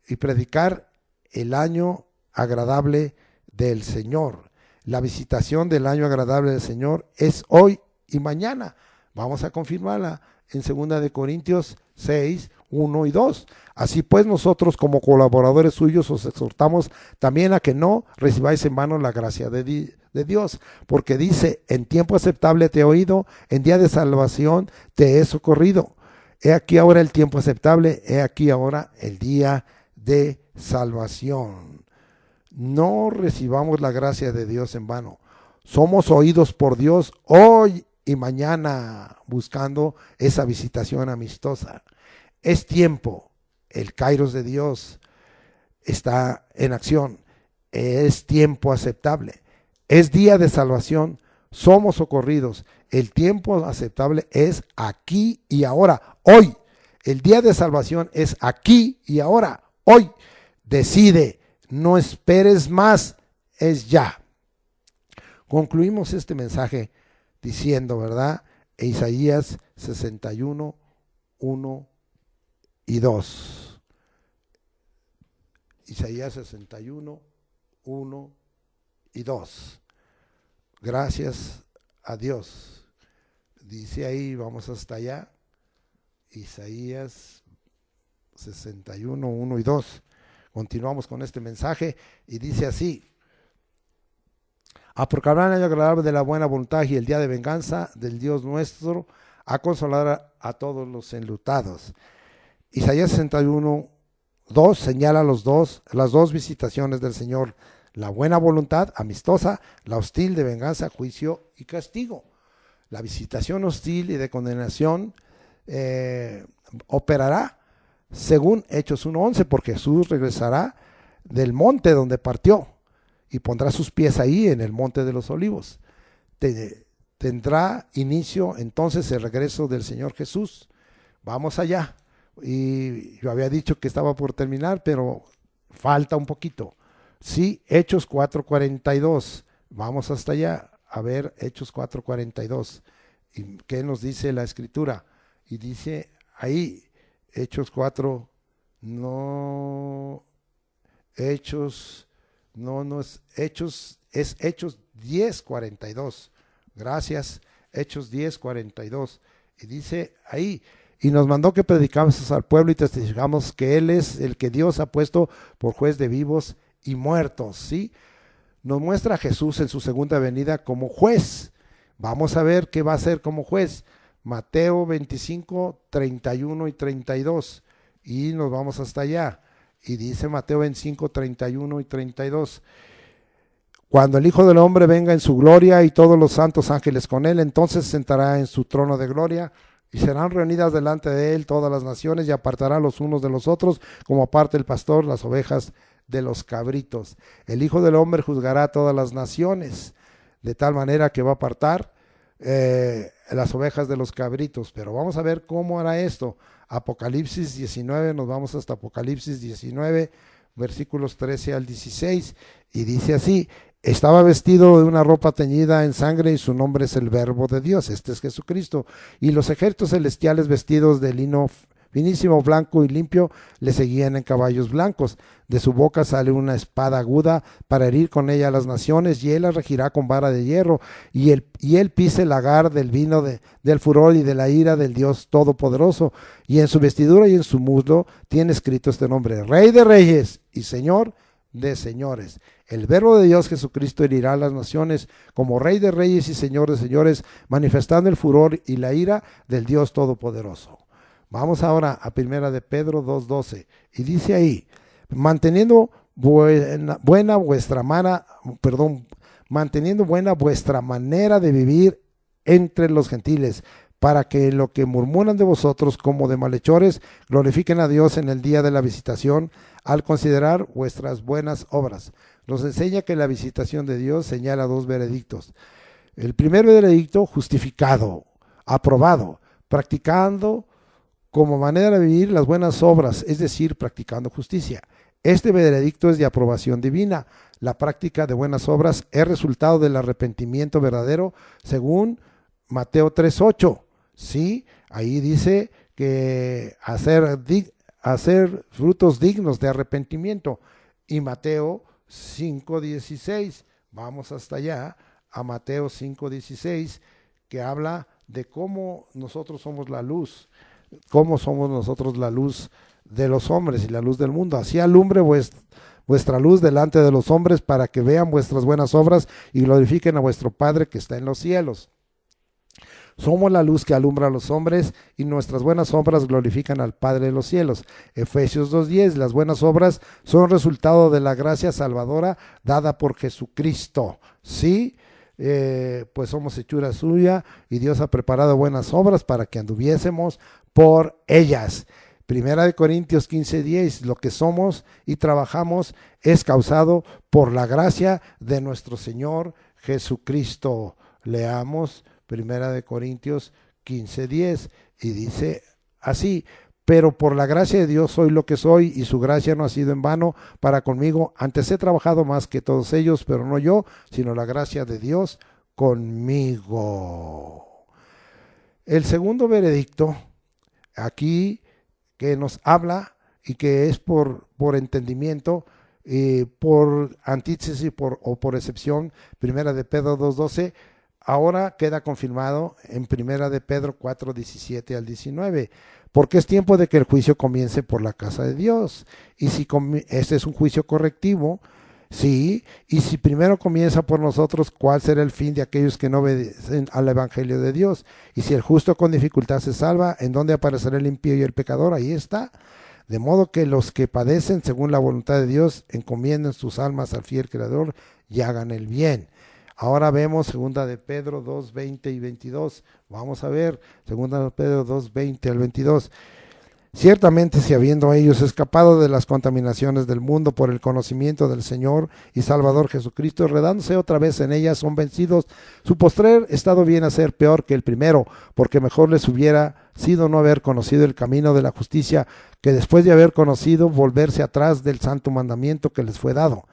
y predicar el año agradable del Señor. La visitación del año agradable del Señor es hoy y mañana. Vamos a confirmarla en 2 de Corintios 6, 1 y 2. Así pues nosotros como colaboradores suyos os exhortamos también a que no recibáis en vano la gracia de Dios, porque dice, en tiempo aceptable te he oído, en día de salvación te he socorrido. He aquí ahora el tiempo aceptable, he aquí ahora el día de salvación. No recibamos la gracia de Dios en vano. Somos oídos por Dios hoy y mañana buscando esa visitación amistosa. Es tiempo, el Kairos de Dios está en acción, es tiempo aceptable, es día de salvación, somos socorridos, el tiempo aceptable es aquí y ahora, hoy, el día de salvación es aquí y ahora, hoy, decide, no esperes más, es ya. Concluimos este mensaje diciendo, ¿verdad? Isaías 61, 1 y 2. Isaías 61, 1 y 2. Gracias a Dios. Dice ahí, vamos hasta allá. Isaías 61, 1 y 2. Continuamos con este mensaje y dice así: a proclamar el año agradable de la buena voluntad y el día de venganza del Dios nuestro, a consolar a todos los enlutados. Isaías 61, 2 señala las dos visitaciones del Señor: la buena voluntad amistosa, la hostil de venganza, juicio y castigo. La visitación hostil y de condenación operará según Hechos 1:11, porque Jesús regresará del monte donde partió y pondrá sus pies ahí en el monte de los olivos. Tendrá inicio entonces el regreso del Señor Jesús. Vamos allá. Y yo había dicho que estaba por terminar, pero falta un poquito. Sí, Hechos 4:42. Vamos hasta allá a ver Hechos 4:42. ¿Y qué nos dice la Escritura? Y dice ahí, Hechos 4, no es Hechos, es Hechos 10:42. Gracias, Hechos 10:42. Y dice ahí: y nos mandó que predicamos al pueblo y testificamos que Él es el que Dios ha puesto por juez de vivos y muertos. ¿Sí? Nos muestra a Jesús en su segunda venida como juez. Vamos a ver qué va a hacer como juez. Mateo 25, 31 y 32. Y nos vamos hasta allá. Y dice Mateo 25, 31 y 32. Cuando el Hijo del Hombre venga en su gloria y todos los santos ángeles con él, entonces se sentará en su trono de gloria y serán reunidas delante de él todas las naciones y apartará los unos de los otros, como aparta el pastor las ovejas de los cabritos. El Hijo del Hombre juzgará a todas las naciones, de tal manera que va a apartar las ovejas de los cabritos. Pero vamos a ver cómo hará esto. Apocalipsis 19, nos vamos hasta Apocalipsis 19, versículos 13 al 16, y dice así: estaba vestido de una ropa teñida en sangre y su nombre es el Verbo de Dios, este es Jesucristo, y los ejércitos celestiales vestidos de lino finísimo, blanco y limpio, le seguían en caballos blancos. De su boca sale una espada aguda para herir con ella a las naciones, y él las regirá con vara de hierro, y él pisa el lagar del vino del furor y de la ira del Dios Todopoderoso, y en su vestidura y en su muslo tiene escrito este nombre: Rey de Reyes y Señor de señores. El Verbo de Dios Jesucristo herirá a las naciones como Rey de Reyes y Señor de señores, manifestando el furor y la ira del Dios Todopoderoso. Vamos ahora a Primera de Pedro 2:12, y dice ahí: manteniendo buena vuestra manera de vivir entre los gentiles, para que lo que murmuran de vosotros como de malhechores glorifiquen a Dios en el día de la visitación, al considerar vuestras buenas obras. Nos enseña que la visitación de Dios señala dos veredictos. El primer veredicto: justificado, aprobado, practicando como manera de vivir las buenas obras, es decir, practicando justicia. Este veredicto es de aprobación divina. La práctica de buenas obras es resultado del arrepentimiento verdadero, según Mateo 3:8. Sí, ahí dice que hacer frutos dignos de arrepentimiento. Y Mateo 5:16, vamos hasta allá, a Mateo 5:16, que habla de cómo nosotros somos la luz. ¿Cómo somos nosotros la luz de los hombres y la luz del mundo? Así alumbre vuestra luz delante de los hombres, para que vean vuestras buenas obras y glorifiquen a vuestro Padre que está en los cielos. Somos la luz que alumbra a los hombres, y nuestras buenas obras glorifican al Padre de los cielos. Efesios 2:10, las buenas obras son resultado de la gracia salvadora dada por Jesucristo. Sí, pues somos hechura suya, y Dios ha preparado buenas obras para que anduviésemos por ellas. Primera de Corintios 15:10, lo que somos y trabajamos es causado por la gracia de nuestro Señor Jesucristo. Leamos Primera de Corintios 15:10, y dice así: pero por la gracia de Dios soy lo que soy, y su gracia no ha sido en vano para conmigo. Antes he trabajado más que todos ellos, pero no yo, sino la gracia de Dios conmigo. El segundo veredicto aquí que nos habla, y que es por entendimiento, por antítesis o por excepción, Primera de Pedro 2:12, ahora queda confirmado en Primera de Pedro 4, 17 al 19, porque es tiempo de que el juicio comience por la casa de Dios. Y si este es un juicio correctivo, sí, y si primero comienza por nosotros, ¿cuál será el fin de aquellos que no obedecen al evangelio de Dios? Y si el justo con dificultad se salva, ¿en dónde aparecerá el impío y el pecador? Ahí está. De modo que los que padecen según la voluntad de Dios encomienden sus almas al fiel Creador y hagan el bien. Ahora vemos segunda de Pedro 2, 20 y 22. Vamos a ver segunda de Pedro 2, 20 al 22. Ciertamente, si habiendo ellos escapado de las contaminaciones del mundo por el conocimiento del Señor y Salvador Jesucristo, enredándose otra vez en ellas, son vencidos, su postrer estado viene a ser peor que el primero, porque mejor les hubiera sido no haber conocido el camino de la justicia, que después de haber conocido, volverse atrás del santo mandamiento que les fue dado.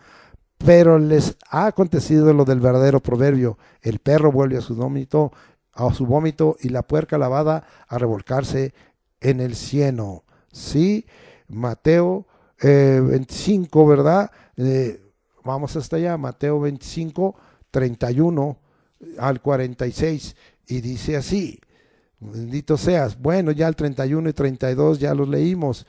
Pero les ha acontecido lo del verdadero proverbio: el perro vuelve a su vómito y la puerca lavada a revolcarse en el cieno. Sí, Mateo 25, ¿verdad? Vamos hasta allá, Mateo 25, 31 al 46, y dice así: bendito seas. Bueno, ya el 31 y 32 ya los leímos,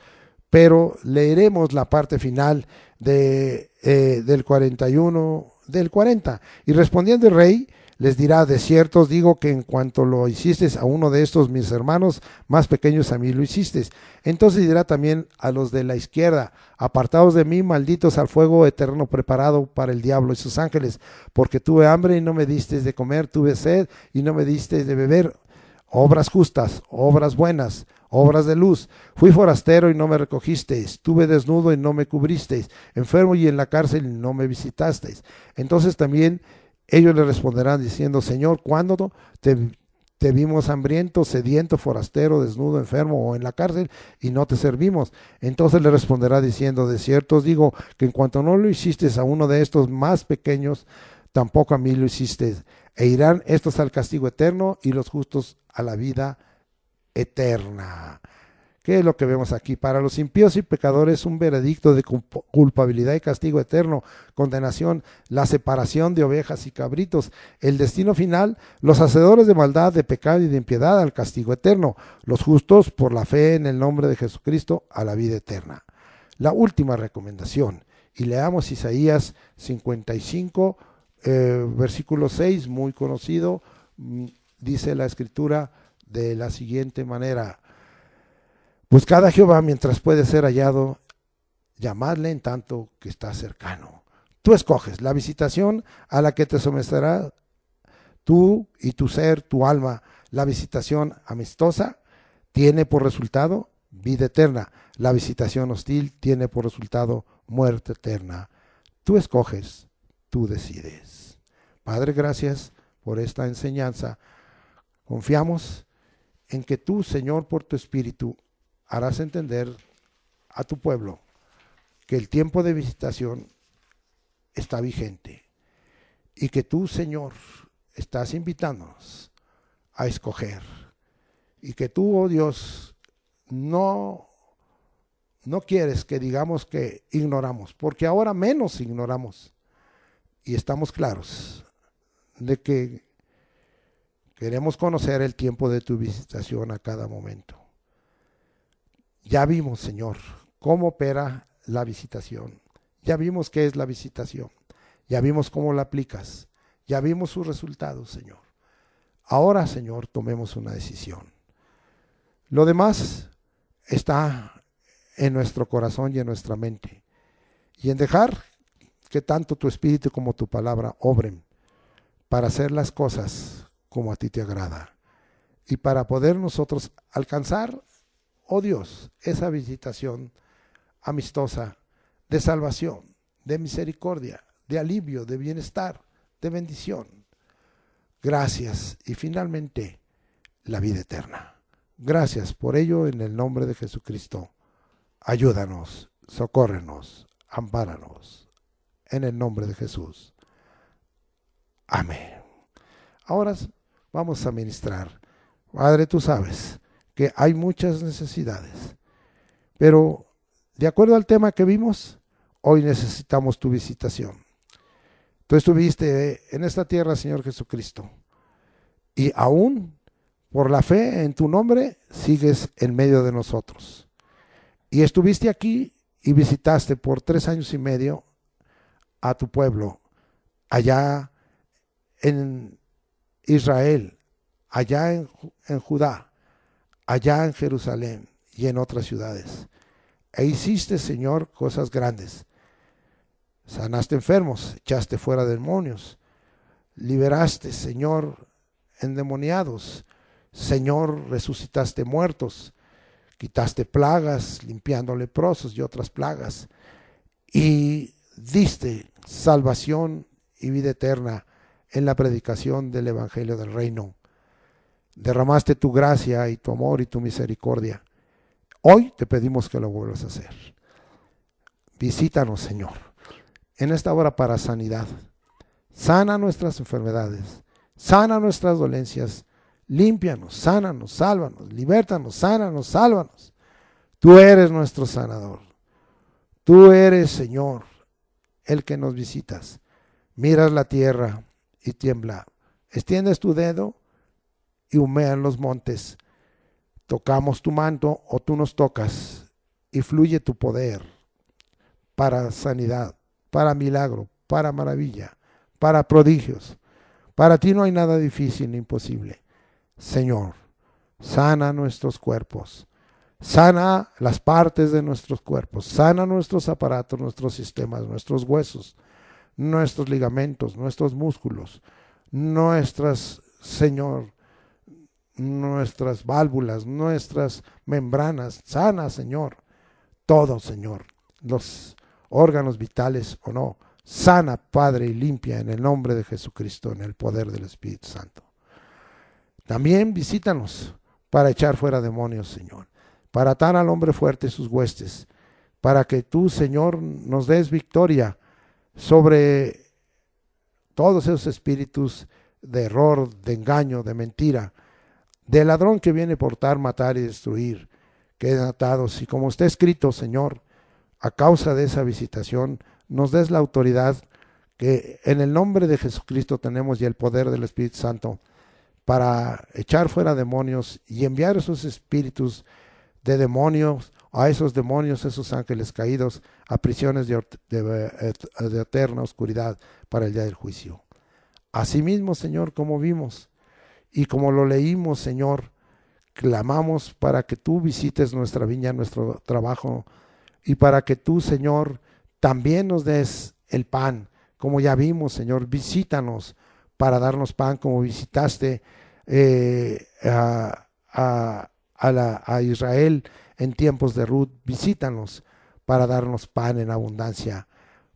pero leeremos la parte final del 41, del 40. Y respondiendo el rey, les dirá: de cierto os digo que en cuanto lo hicisteis a uno de estos mis hermanos más pequeños, a mí lo hicisteis. Entonces dirá también a los de la izquierda: apartaos de mí, malditos, al fuego eterno preparado para el diablo y sus ángeles, porque tuve hambre y no me disteis de comer, tuve sed y no me disteis de beber. Obras justas, obras buenas, obras de luz. Fui forastero y no me recogisteis, tuve desnudo y no me cubristeis, enfermo y en la cárcel y no me visitasteis. Entonces también ellos le responderán diciendo: Señor, ¿cuándo te vimos hambriento, sediento, forastero, desnudo, enfermo o en la cárcel y no te servimos? Entonces le responderá diciendo: de cierto os digo que en cuanto no lo hiciste a uno de estos más pequeños, tampoco a mí lo hiciste. E irán estos al castigo eterno y los justos a la vida eterna. ¿Qué es lo que vemos aquí? Para los impíos y pecadores, un veredicto de culpabilidad y castigo eterno, condenación, la separación de ovejas y cabritos. El destino final: los hacedores de maldad, de pecado y de impiedad al castigo eterno. Los justos, por la fe en el nombre de Jesucristo, a la vida eterna. La última recomendación, y leamos Isaías 55, versículo 6, muy conocido. Dice la escritura de la siguiente manera: buscad a Jehová mientras puede ser hallado, llamadle en tanto que está cercano. Tú escoges la visitación a la que te someterás tú y tu ser, tu alma. La visitación amistosa tiene por resultado vida eterna. La visitación hostil tiene por resultado muerte eterna. Tú escoges, tú decides. Padre, gracias por esta enseñanza. Confiamos en que tú, Señor, por tu Espíritu, harás entender a tu pueblo que el tiempo de visitación está vigente y que tú, Señor, estás invitándonos a escoger, y que tú, oh Dios, no quieres que digamos que ignoramos, porque ahora menos ignoramos y estamos claros de que queremos conocer el tiempo de tu visitación a cada momento. Ya vimos, Señor, cómo opera la visitación. Ya vimos qué es la visitación. Ya vimos cómo la aplicas. Ya vimos sus resultados, Señor. Ahora, Señor, tomemos una decisión. Lo demás está en nuestro corazón y en nuestra mente. Y en dejar que tanto tu Espíritu como tu palabra obren para hacer las cosas como a ti te agrada. Y para poder nosotros alcanzar, oh Dios, esa visitación amistosa de salvación, de misericordia, de alivio, de bienestar, de bendición. Gracias. Y finalmente, la vida eterna. Gracias por ello, en el nombre de Jesucristo. Ayúdanos, socórrenos, ampáranos. En el nombre de Jesús. Amén. Ahora vamos a ministrar. Padre, tú sabes que hay muchas necesidades, pero de acuerdo al tema que vimos, hoy necesitamos tu visitación. Tú estuviste en esta tierra, Señor Jesucristo, y aún por la fe en tu nombre sigues en medio de nosotros. Y estuviste aquí y visitaste por 3 años y medio a tu pueblo, allá en Israel, allá en Judá, allá en Jerusalén y en otras ciudades. E hiciste, Señor, cosas grandes. Sanaste enfermos, echaste fuera demonios, liberaste, Señor, endemoniados. Señor, resucitaste muertos, quitaste plagas, limpiando leprosos y otras plagas, y diste salvación y vida eterna en la predicación del Evangelio del Reino. Derramaste tu gracia y tu amor y tu misericordia. Hoy te pedimos que lo vuelvas a hacer. Visítanos, Señor, en esta hora para sanidad. Sana nuestras enfermedades, sana nuestras dolencias, límpianos, sánanos, sálvanos, libértanos, sánanos, sálvanos. Tú eres nuestro sanador. Tú eres, Señor, el que nos visitas. Miras la tierra y tiembla. Extiendes tu dedo y humean los montes. Tocamos tu manto o tú nos tocas y fluye tu poder para sanidad, para milagro, para maravilla, para prodigios. Para ti no hay nada difícil ni imposible. Señor, sana nuestros cuerpos, sana las partes de nuestros cuerpos, sana nuestros aparatos, nuestros sistemas, nuestros huesos, nuestros ligamentos, nuestros músculos, nuestras, Señor, nuestras válvulas, nuestras membranas, sana, Señor, todo, Señor, los órganos vitales o no, sana, Padre, y limpia en el nombre de Jesucristo, en el poder del Espíritu Santo. También visítanos para echar fuera demonios, Señor, para atar al hombre fuerte y sus huestes, para que tú, Señor, nos des victoria sobre todos esos espíritus de error, de engaño, de mentira, del ladrón que viene por hurtar, matar y destruir, queden atados. Y como está escrito, Señor, a causa de esa visitación, nos des la autoridad que en el nombre de Jesucristo tenemos y el poder del Espíritu Santo para echar fuera demonios y enviar esos espíritus de demonios, a esos demonios, esos ángeles caídos, a prisiones de eterna oscuridad para el día del juicio. Asimismo, Señor, como vimos y como lo leímos, Señor, clamamos para que tú visites nuestra viña, nuestro trabajo, y para que tú, Señor, también nos des el pan, como ya vimos, Señor, visítanos para darnos pan, como visitaste a Israel en tiempos de Ruth. Visítanos para darnos pan en abundancia,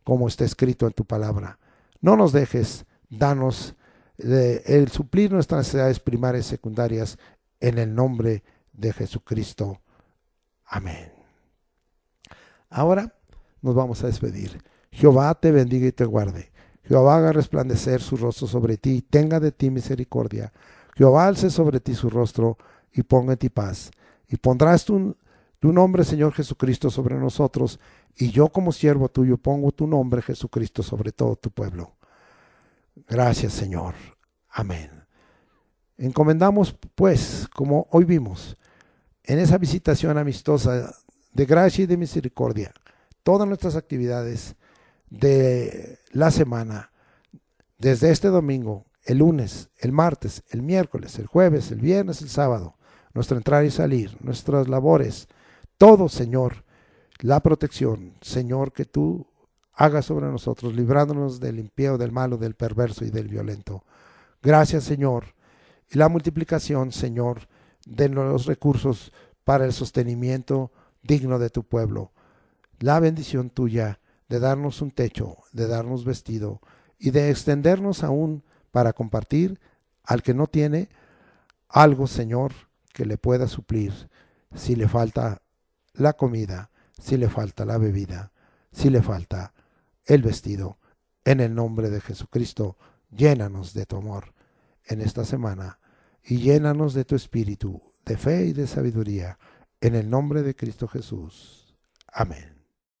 como está escrito en tu palabra. No nos dejes, danos el suplir nuestras necesidades primarias y secundarias en el nombre de Jesucristo. Amén. Ahora nos vamos a despedir. Jehová te bendiga y te guarde. Jehová haga resplandecer su rostro sobre ti y tenga de ti misericordia. Jehová alce sobre ti su rostro y ponga en ti paz. Y pondrás tu nombre, Señor Jesucristo, sobre nosotros, y yo como siervo tuyo pongo tu nombre, Jesucristo, sobre todo tu pueblo. Gracias, Señor. Amén. Encomendamos, pues, como hoy vimos, en esa visitación amistosa de gracia y de misericordia, todas nuestras actividades de la semana, desde este domingo, el lunes, el martes, el miércoles, el jueves, el viernes, el sábado, nuestro entrar y salir, nuestras labores, todo, Señor, la protección, Señor, que tú hagas sobre nosotros, librándonos del impío, del malo, del perverso y del violento. Gracias, Señor, y la multiplicación, Señor, de los recursos para el sostenimiento digno de tu pueblo. La bendición tuya de darnos un techo, de darnos vestido y de extendernos aún para compartir al que no tiene algo, Señor, que le pueda suplir si le falta la comida, si le falta la bebida, si le falta el vestido. En el nombre de Jesucristo, llénanos de tu amor en esta semana y llénanos de tu espíritu, de fe y de sabiduría, en el nombre de Cristo Jesús. Amén.